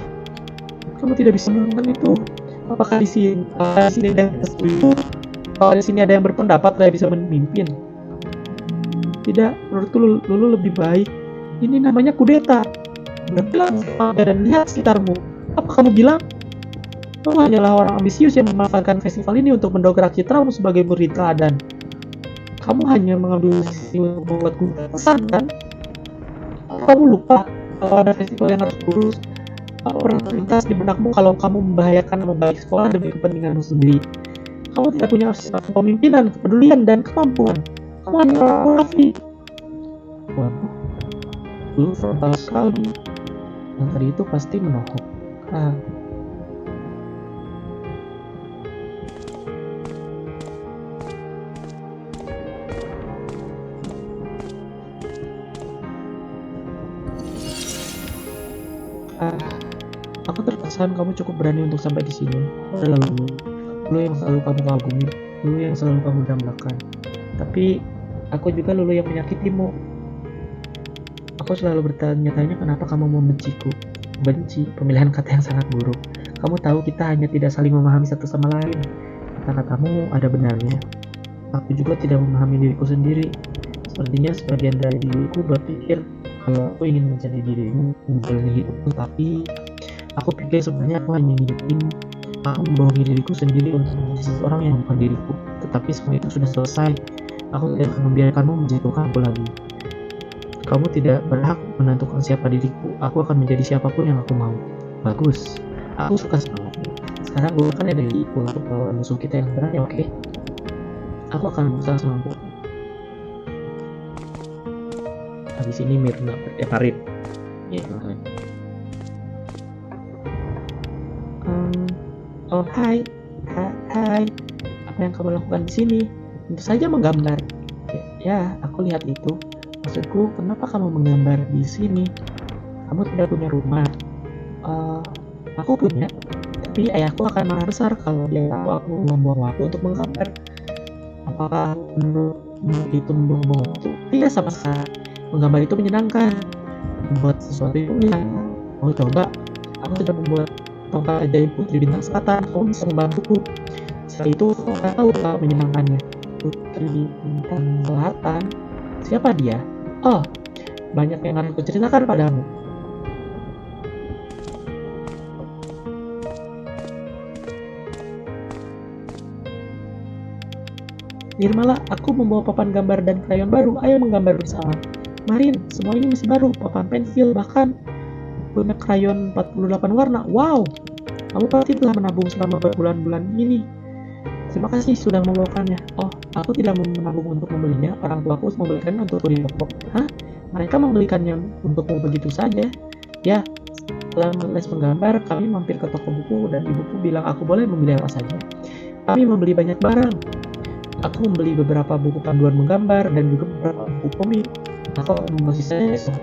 Kamu tidak bisa melakukan itu. Apakah di sini ada yang setuju? Kalau di sini ada yang berpendapat saya bisa memimpin? Tidak, menurutku Lulu lebih baik. Ini namanya kudeta. Berbilang dan lihat sekitarmu. Apa kamu bilang? Kamu hanyalah orang ambisius yang memanfaatkan festival ini untuk mendongkrak citramu sebagai murid teladan. Kamu hanya mengambil sisi untuk membuat kudeta pesan kan? Kamu lupa kalau ada festival yang harus diurus. Orang terlintas di benakmu kalau kamu membahayakan nama baik sekolah demi kepentinganmu sendiri. Kamu tidak punya kepemimpinan, kepedulian, dan kemampuan. Kamu hanya orang munafik. Waduh, lu frontal sekali. Yang tadi itu pasti menohok. Aku terkesan kamu cukup berani untuk sampai di sini. Lu yang selalu kamu kagumi, lu yang selalu kamu dambakan. Tapi aku juga Lulu yang menyakitimu. Aku selalu bertanya-tanya kenapa kamu membenciku. Benci, pemilihan kata yang sangat buruk. Kamu tahu kita hanya tidak saling memahami satu sama lain. Kata-katamu ada benarnya. Aku juga tidak memahami diriku sendiri. Sepertinya sebagian dari diriku berpikir kalau aku ingin menjadi dirimu, menjalani hidupku, tapi aku pikir sebenarnya aku hanya hidupin. Aku membohongi diriku sendiri untuk menjadi seseorang yang bukan diriku. Tetapi semua itu sudah selesai. Aku tidak akan membiarkanmu menjatuhkan aku lagi. Kamu tidak berhak menentukan siapa diriku. Aku akan menjadi siapapun yang aku mau. Bagus. Aku suka semangatmu. Sekarang gunakan energiku untuk melawan musuh kita yang sebenarnya, oke? Aku akan berusaha semampuku. Habis ini Mirna Farid. Ya, oh hai. Hai. Apa yang kamu lakukan di sini? Tentu saja menggambar. Ya, aku lihat itu. Maksudku, kenapa kamu menggambar di sini? Kamu tidak punya rumah? Aku punya. Tapi ayahku akan marah besar kalau dia tahu aku membuang waktu untuk menggambar. Apakah menurutmu itu membuang waktu? Tidak sama sekali. Menggambar itu menyenangkan. Membuat sesuatu itu menyenangkan. Mau coba? Aku sudah membuat tongkat ajaib Putri Bintang Selatan. Kamu bisa membantuku. Setelah itu, aku akan tahu kalau menyenangkannya. Putri Bintang Selatan? Siapa dia? Oh, banyak yang harus kuceritakan padamu. Nirmala, aku membawa papan gambar dan krayon baru. Ayo menggambar bersama. Marin, semua ini masih baru. Papan pensil, bahkan punya krayon 48 warna. Wow, kamu pasti telah menabung selama berbulan-bulan ini. Terima kasih sudah membawakannya. Oh, aku tidak menabung untuk membelinya. Orang tuaku membelikannya untukku di toko. Hah? Mereka membelikannya untukmu begitu saja? Ya, setelah les menggambar, kami mampir ke toko buku dan ibuku bilang aku boleh memilih apa saja. Kami membeli banyak barang. Aku membeli beberapa buku panduan menggambar dan juga beberapa buku komik. Aku akan membawa sisanya esok.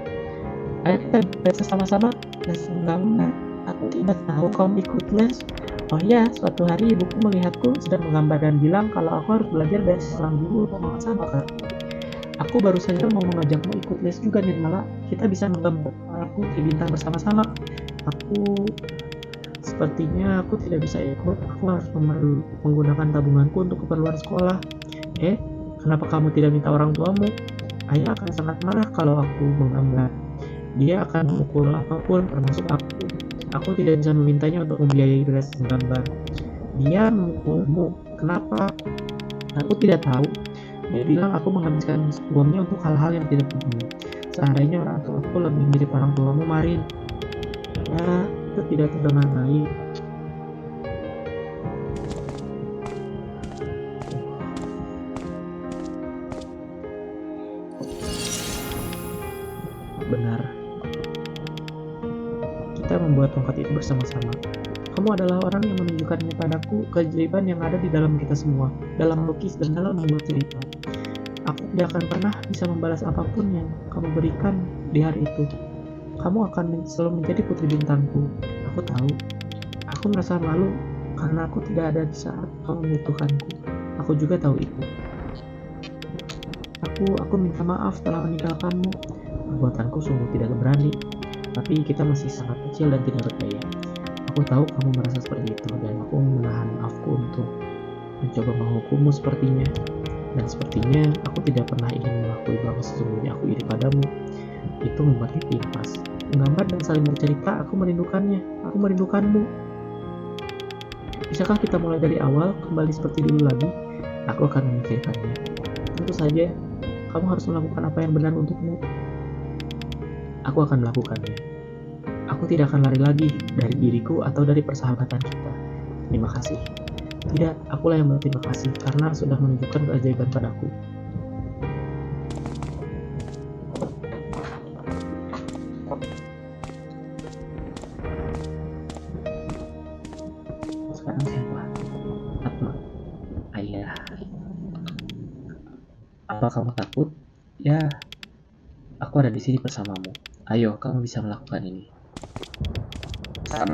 Ayo kita baca sama-sama les menggambar. Aku tidak tahu kamu ikut les. Oh ya, suatu hari ibuku melihatku sedang menggambar dan bilang kalau aku harus belajar dari seorang guru untuk mengasah bakat. Aku baru saja mau mengajakmu ikut les juga, Nirmala. Kita bisa menggambar aku di bintang bersama-sama. Sepertinya aku tidak bisa ikut. Aku harus menggunakan tabunganku untuk keperluan sekolah. Kenapa kamu tidak minta orang tuamu? Ayah akan sangat marah kalau aku menggambar. Dia akan memukul apapun, termasuk aku. Aku tidak bisa memintanya untuk membiayai les menggambar. Dia memukulmu. Kenapa? Aku tidak tahu. Dia bilang aku menghabiskan uangnya untuk hal-hal yang tidak penting. Seandainya orang tuaku lebih mirip orang tuamu, Marin. Ya, itu tidak terdengar baik. Benar. Kita membuat tongkat itu bersama-sama. Kamu adalah orang yang menunjukkannya padaku keajaiban yang ada di dalam kita semua, dalam melukis dan dalam membuat cerita. Aku tidak akan pernah bisa membalas apapun yang kamu berikan di hari itu. Kamu akan selalu menjadi putri bintangku. Aku tahu. Aku merasa malu karena aku tidak ada di saat kamu membutuhkanku. Aku juga tahu itu. Aku minta maaf telah meninggalkanmu. Perbuatanku sungguh tidak berani. Tapi kita masih sangat kecil dan tidak berdaya. Aku tahu kamu merasa seperti itu dan aku menahan maafku untuk mencoba menghukummu sepertinya. Dan sepertinya aku tidak pernah ingin mengakui bahwa sesungguhnya aku iri padamu. Itu membuatnya timpas. Menggambar dan saling bercerita, aku merindukannya. Aku merindukanmu. Bisakah kita mulai dari awal, kembali seperti dulu lagi? Aku akan memikirkannya. Tentu saja, kamu harus melakukan apa yang benar untukmu. Aku akan melakukannya. Aku tidak akan lari lagi dari diriku atau dari persahabatan kita. Terima kasih. Tidak, akulah yang berterima kasih karena sudah menunjukkan keajaiban padaku. Sekarang siapa? Atma. Ayah. Apa kamu takut? Ya, aku ada di sini bersamamu. Ayo, kamu bisa melakukan ini.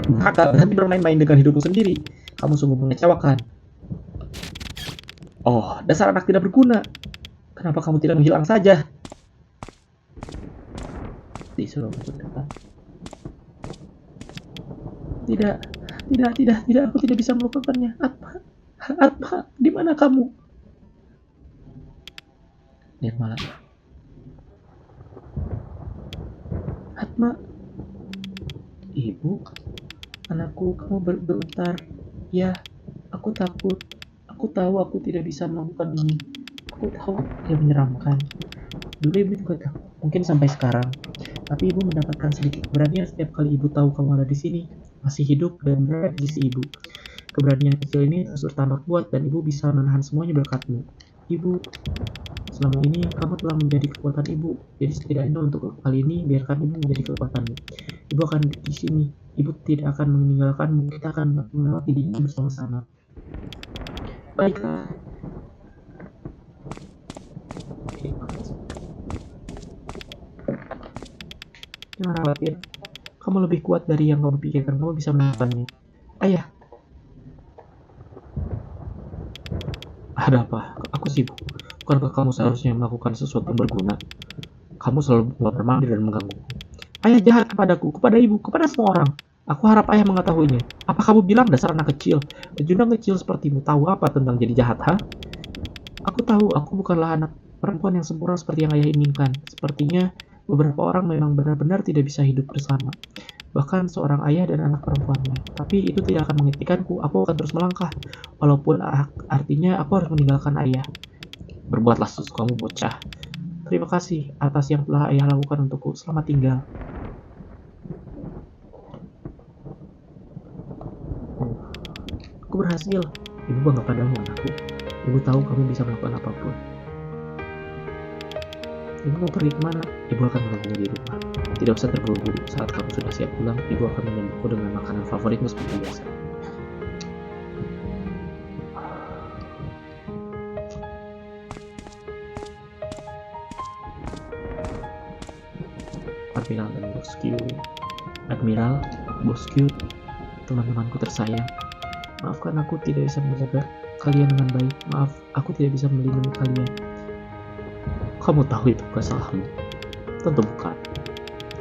Maka berhenti bermain-main dengan hidupmu sendiri. Kamu sungguh mengecewakan. Oh, dasar anak tidak berguna. Kenapa kamu tidak menghilang saja? Disuruh masuk depan. Tidak, aku tidak bisa melakukannya. Atma, di mana kamu? Nirmala, Atma, ibu, anakku, kamu berbentar. Ya, aku takut. Aku tahu aku tidak bisa melakukan ini. Aku tahu dia menyeramkan. Dulu ibu juga takut, mungkin sampai sekarang. Tapi ibu mendapatkan sedikit keberanian setiap kali ibu tahu kamu ada di sini, masih hidup dan berada di sisi ibu. Keberanian kecil ini terus bertambah kuat dan ibu bisa menahan semuanya berkatmu. Ibu, selama ini kamu telah menjadi kekuatan ibu. Jadi setidaknya untuk kali ini biarkan ibu menjadi kekuatanmu. Ibu akan di sini. Ibu tidak akan meninggalkanmu. Kita akan melewati ini bersama-sama. Baiklah. Jangan khawatir. Kamu lebih kuat dari yang kamu pikirkan. Kamu bisa melakukannya. Ayah, ada apa? Aku sibuk. Bukankah kamu seharusnya melakukan sesuatu yang berguna? Kamu selalu bermandi dan mengganggu. Ayah jahat kepadaku, kepada ibu, kepada semua orang. Aku harap ayah mengetahuinya. Apa kamu bilang dasar anak kecil? Pejundang kecil sepertimu tahu apa tentang jadi jahat, ha? Aku tahu aku bukanlah anak perempuan yang sempurna seperti yang ayah inginkan. Sepertinya beberapa orang memang benar-benar tidak bisa hidup bersama. Bahkan seorang ayah dan anak perempuannya. Tapi itu tidak akan menghentikanku. Aku akan terus melangkah. Walaupun artinya aku harus meninggalkan ayah. Berbuatlah sesuatu kamu bocah. Terima kasih atas yang telah ayah lakukan untukku. Selamat tinggal. Aku berhasil. Ibu bangga padamu, anakku. Ibu tahu kamu bisa melakukan apapun. Ibu mau pergi kemana? Ibu akan menunggu di rumah. Tidak usah terburu-buru. Saat kamu sudah siap pulang, ibu akan menyambutku dengan makanan favoritmu seperti biasa. Admiral, Bosku, teman-temanku tersayang. Maafkan aku tidak bisa menjaga kalian dengan baik. Maaf, aku tidak bisa melindungi kalian. Kamu tahu itu bukan salahmu. Tentu bukan.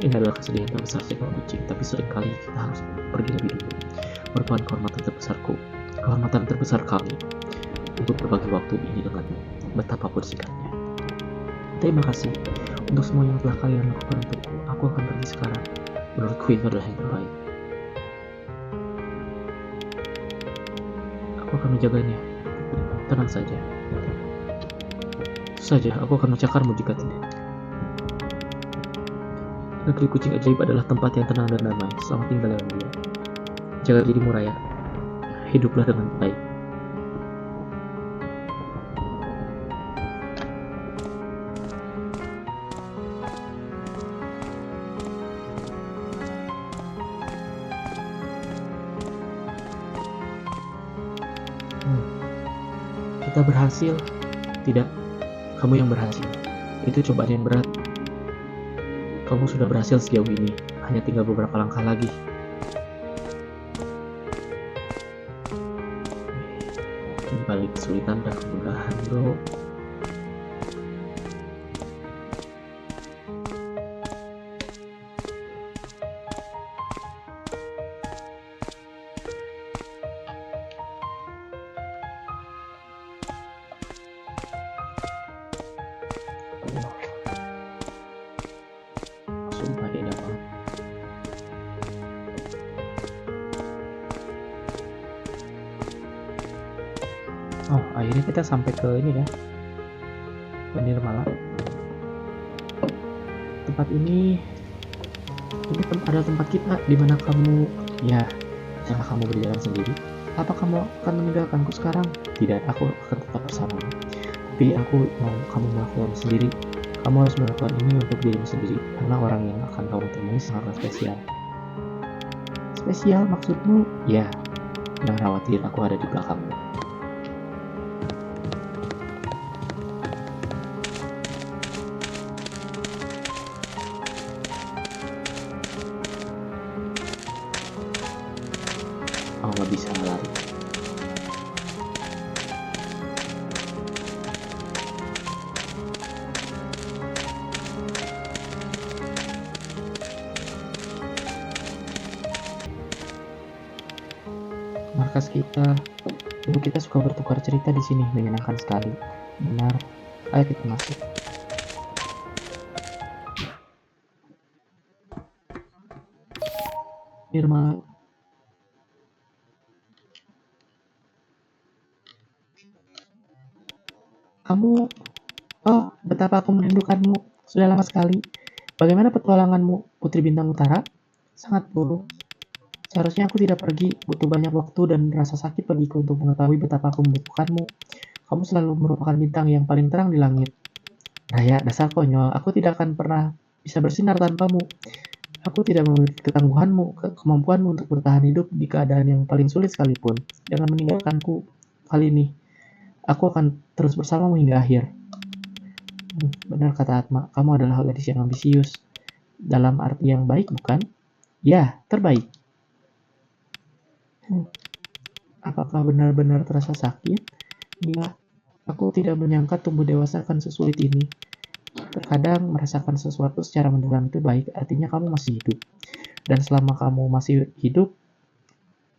Ini adalah kesedihan terbesar seekor kucing, tapi seringkali kita harus pergi lebih dulu. Merupakan kehormatan terbesar kami untuk berbagi waktu ini denganmu, betapapun singkatnya. Terima kasih untuk semua yang telah kalian lakukan untukku. Aku akan pergi sekarang. Menurutku itu adalah yang terbaik. Aku akan menjaganya. Tenang saja. Aku akan mencakarmu jika tidak. Negeri kucing ajaib adalah tempat yang tenang dan damai. Selamat tinggal yang mulia. Jaga dirimu, Raya. Hiduplah dengan baik. Kita berhasil. Tidak, kamu yang berhasil. Itu cobaan yang berat. Kamu sudah berhasil sejauh ini. Hanya tinggal beberapa langkah lagi. Di balik kesulitan dan kemudahan, bro. Sumpah indah banget. Oh, akhirnya kita sampai ke ini ya, ke Nirmala. Tempat ini ada tempat kita di mana kamu, ya, jangan kamu berjalan sendiri. Apa kamu akan meninggalkanku sekarang? Tidak, aku akan tetap bersamamu. Tapi aku mau kamu melakukan sendiri. Kamu harus melakukan ini untuk dirimu sendiri, karena orang yang akan kamu temui sangatlah spesial. Spesial maksudmu? Ya, jangan khawatir, aku ada di belakangmu. Aku nggak bisa lari. Markas kita Dulu kita suka bertukar cerita di sini, menyenangkan sekali. Benar, ayo kita masuk. Irma, kamu, oh, betapa aku merindukanmu. Sudah lama sekali. Bagaimana petualanganmu, Putri Bintang Utara? Sangat buruk. Seharusnya aku tidak pergi, butuh banyak waktu dan rasa sakit bagiku untuk mengetahui betapa aku membutuhkanmu. Kamu selalu merupakan bintang yang paling terang di langit. Raya, dasar konyol, aku tidak akan pernah bisa bersinar tanpamu. Aku tidak memiliki ketangguhanmu, kemampuanmu untuk bertahan hidup di keadaan yang paling sulit sekalipun. Jangan meninggalkanku kali ini. Aku akan terus bersamamu hingga akhir. Benar kata Atma, kamu adalah gadis yang ambisius. Dalam arti yang baik, bukan? Ya, terbaik. Apakah benar-benar terasa sakit? Iya, aku tidak menyangka tumbuh dewasa akan sesulit ini. Terkadang merasakan sesuatu secara mendalam itu baik, artinya kamu masih hidup. Dan selama kamu masih hidup,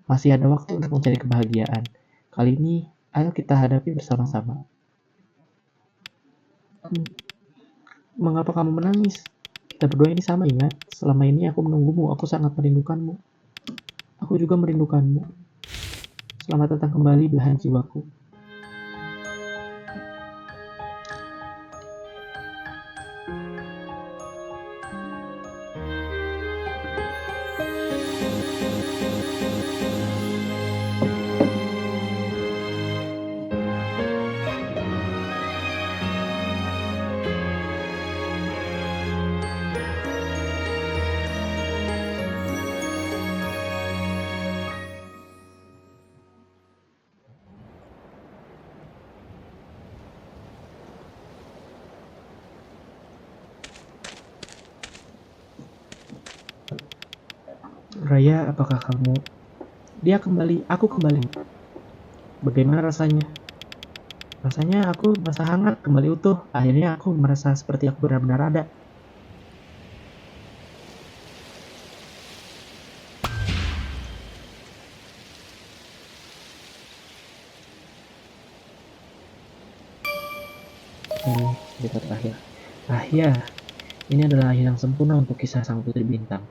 masih ada waktu untuk mencari kebahagiaan. Kali ini, ayo kita hadapi bersama-sama. Mengapa kamu menangis? Kita berdua ini sama, ingat. Selama ini aku menunggumu, aku sangat merindukanmu. Aku juga merindukanmu. Selamat datang kembali belahan jiwaku. Raya, apakah kamu? Dia kembali, aku kembali. Bagaimana rasanya? Rasanya aku merasa hangat, kembali utuh. Akhirnya aku merasa seperti aku benar-benar ada. Ini cerita terakhir. Ya, ini adalah akhir yang sempurna untuk kisah sang putri bintang.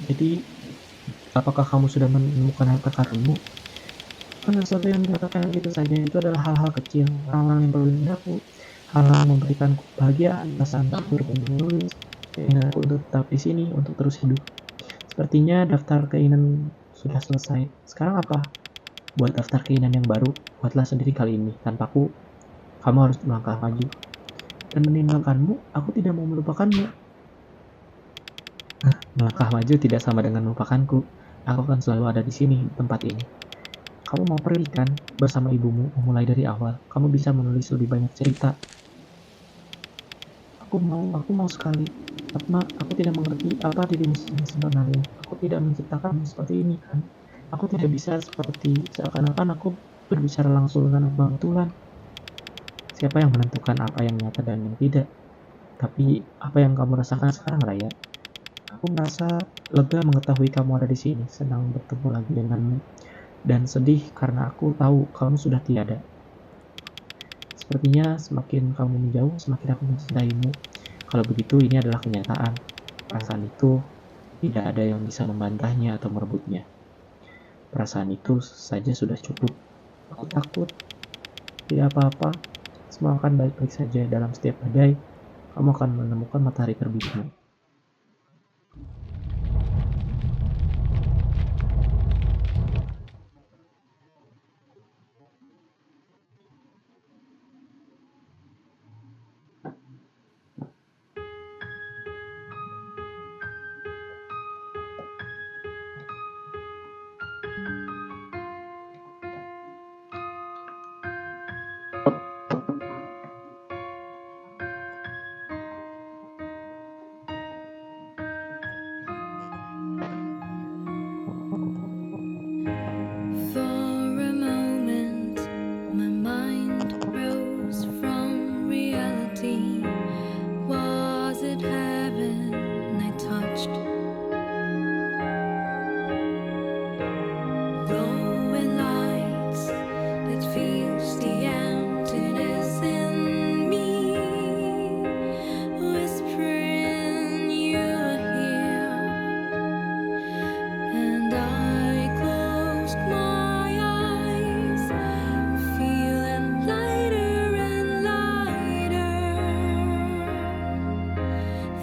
Jadi, apakah kamu sudah menemukan harta karunmu? Kan sesuatu yang dikatakan gitu saja itu adalah hal-hal kecil, hal-hal yang perlu aku, hal-hal yang memberikan kebahagiaan, perasaan tidur untuk menulis, keinginan aku untuk tetap di sini, untuk terus hidup. Sepertinya daftar keinginan sudah selesai. Sekarang apa? Buat daftar keinginan yang baru, buatlah sendiri kali ini. Tanpaku, kamu harus melangkah maju. Dan meninggalkanmu, aku tidak mau melupakanmu. Melangkah maju tidak sama dengan melupakanku. Aku akan selalu ada di sini, di tempat ini. Kamu mau pergi kan bersama ibumu, memulai dari awal. Kamu bisa menulis lebih banyak cerita. Aku mau sekali. Atma, aku tidak mengerti apa dirimu sebenarnya. Aku tidak menciptakanmu seperti ini kan. Aku tidak bisa seperti seakan-akan aku berbicara langsung dengan Abang Tulan. Siapa yang menentukan apa yang nyata dan yang tidak? Tapi apa yang kamu rasakan sekarang, Raya? Aku merasa lega mengetahui kamu ada di sini, senang bertemu lagi denganmu, dan sedih karena aku tahu kamu sudah tiada. Sepertinya semakin kamu menjauh, semakin aku mencintaimu. Kalau begitu, ini adalah kenyataan. Perasaan itu tidak ada yang bisa membantahnya atau merebutnya. Perasaan itu saja sudah cukup. Aku takut. Tidak apa-apa. Semua akan baik-baik saja dalam setiap badai. Kamu akan menemukan matahari terbitmu.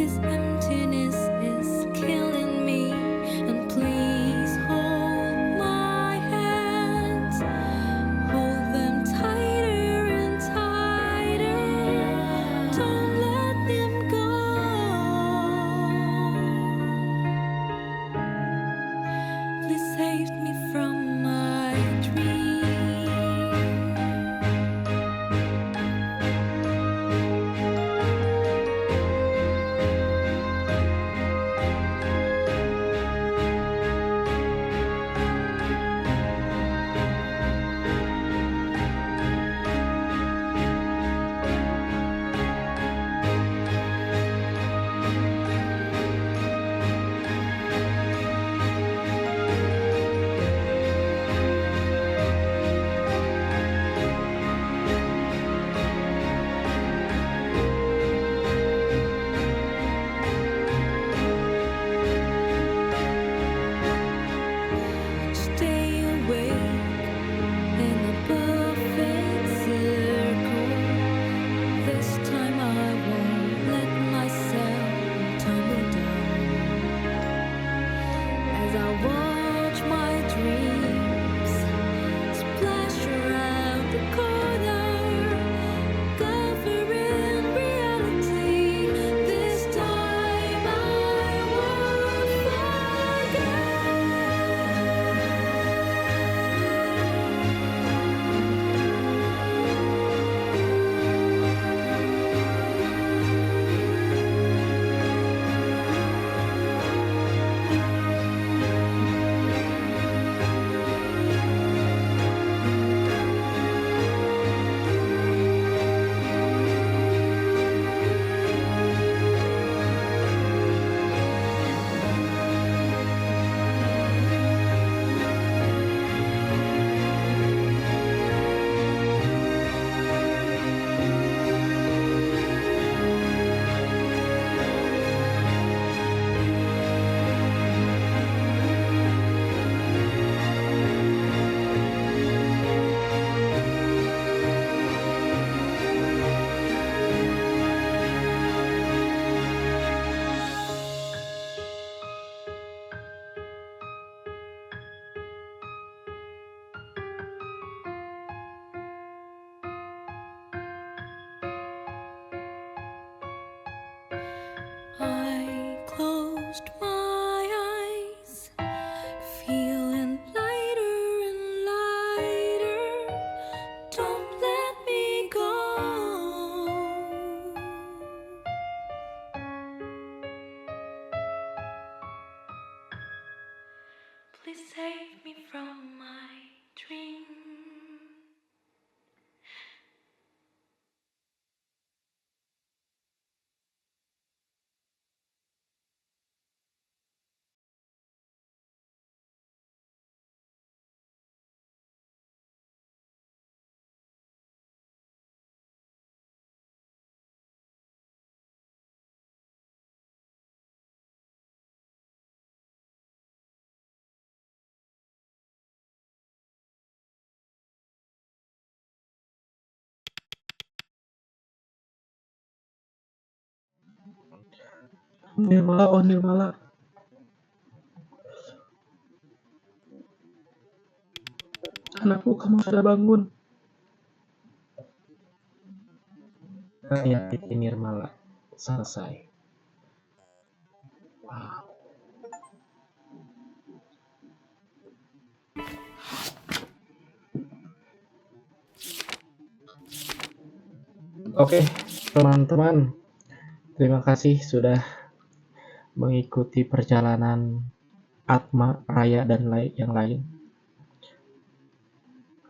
This emptiness is killing me, and please hold my hands, hold them tighter and tighter. Don't let them go. Please save me from my dream. Stay awake in a perfect circle. This time I won't let myself tumble down. As I watch my dreams splash around the corner, covering reality. This time I won't forget. I closed my eyes, feeling lighter and lighter. Don't let me go. Please save me from my dream. Nirmala, oh Nirmala. Anakku, kamu sudah bangun. Rakyat TV Nirmala selesai. Wow. Oke, teman-teman, terima kasih sudah mengikuti perjalanan Atma, Raya, dan yang lain.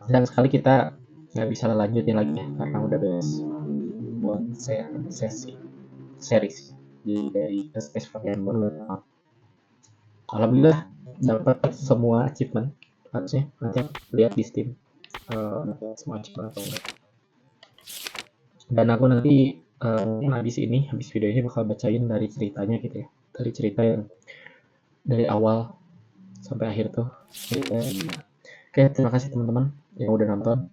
Sayang sekali kita nggak bisa lanjutin lagi ya, karena udah beres buat series. Jadi dari The Space for Gambler, alhamdulillah dapat semua achievement. Harusnya nanti lihat di Steam semua achievement atau enggak. Dan aku nanti habis video ini bakal bacain dari ceritanya gitu ya, dari cerita yang dari awal sampai akhir tuh. Oke, terima kasih teman-teman yang udah nonton.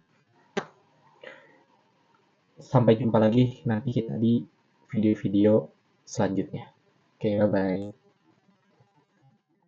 Sampai jumpa lagi nanti kita di video-video selanjutnya. Oke, bye-bye.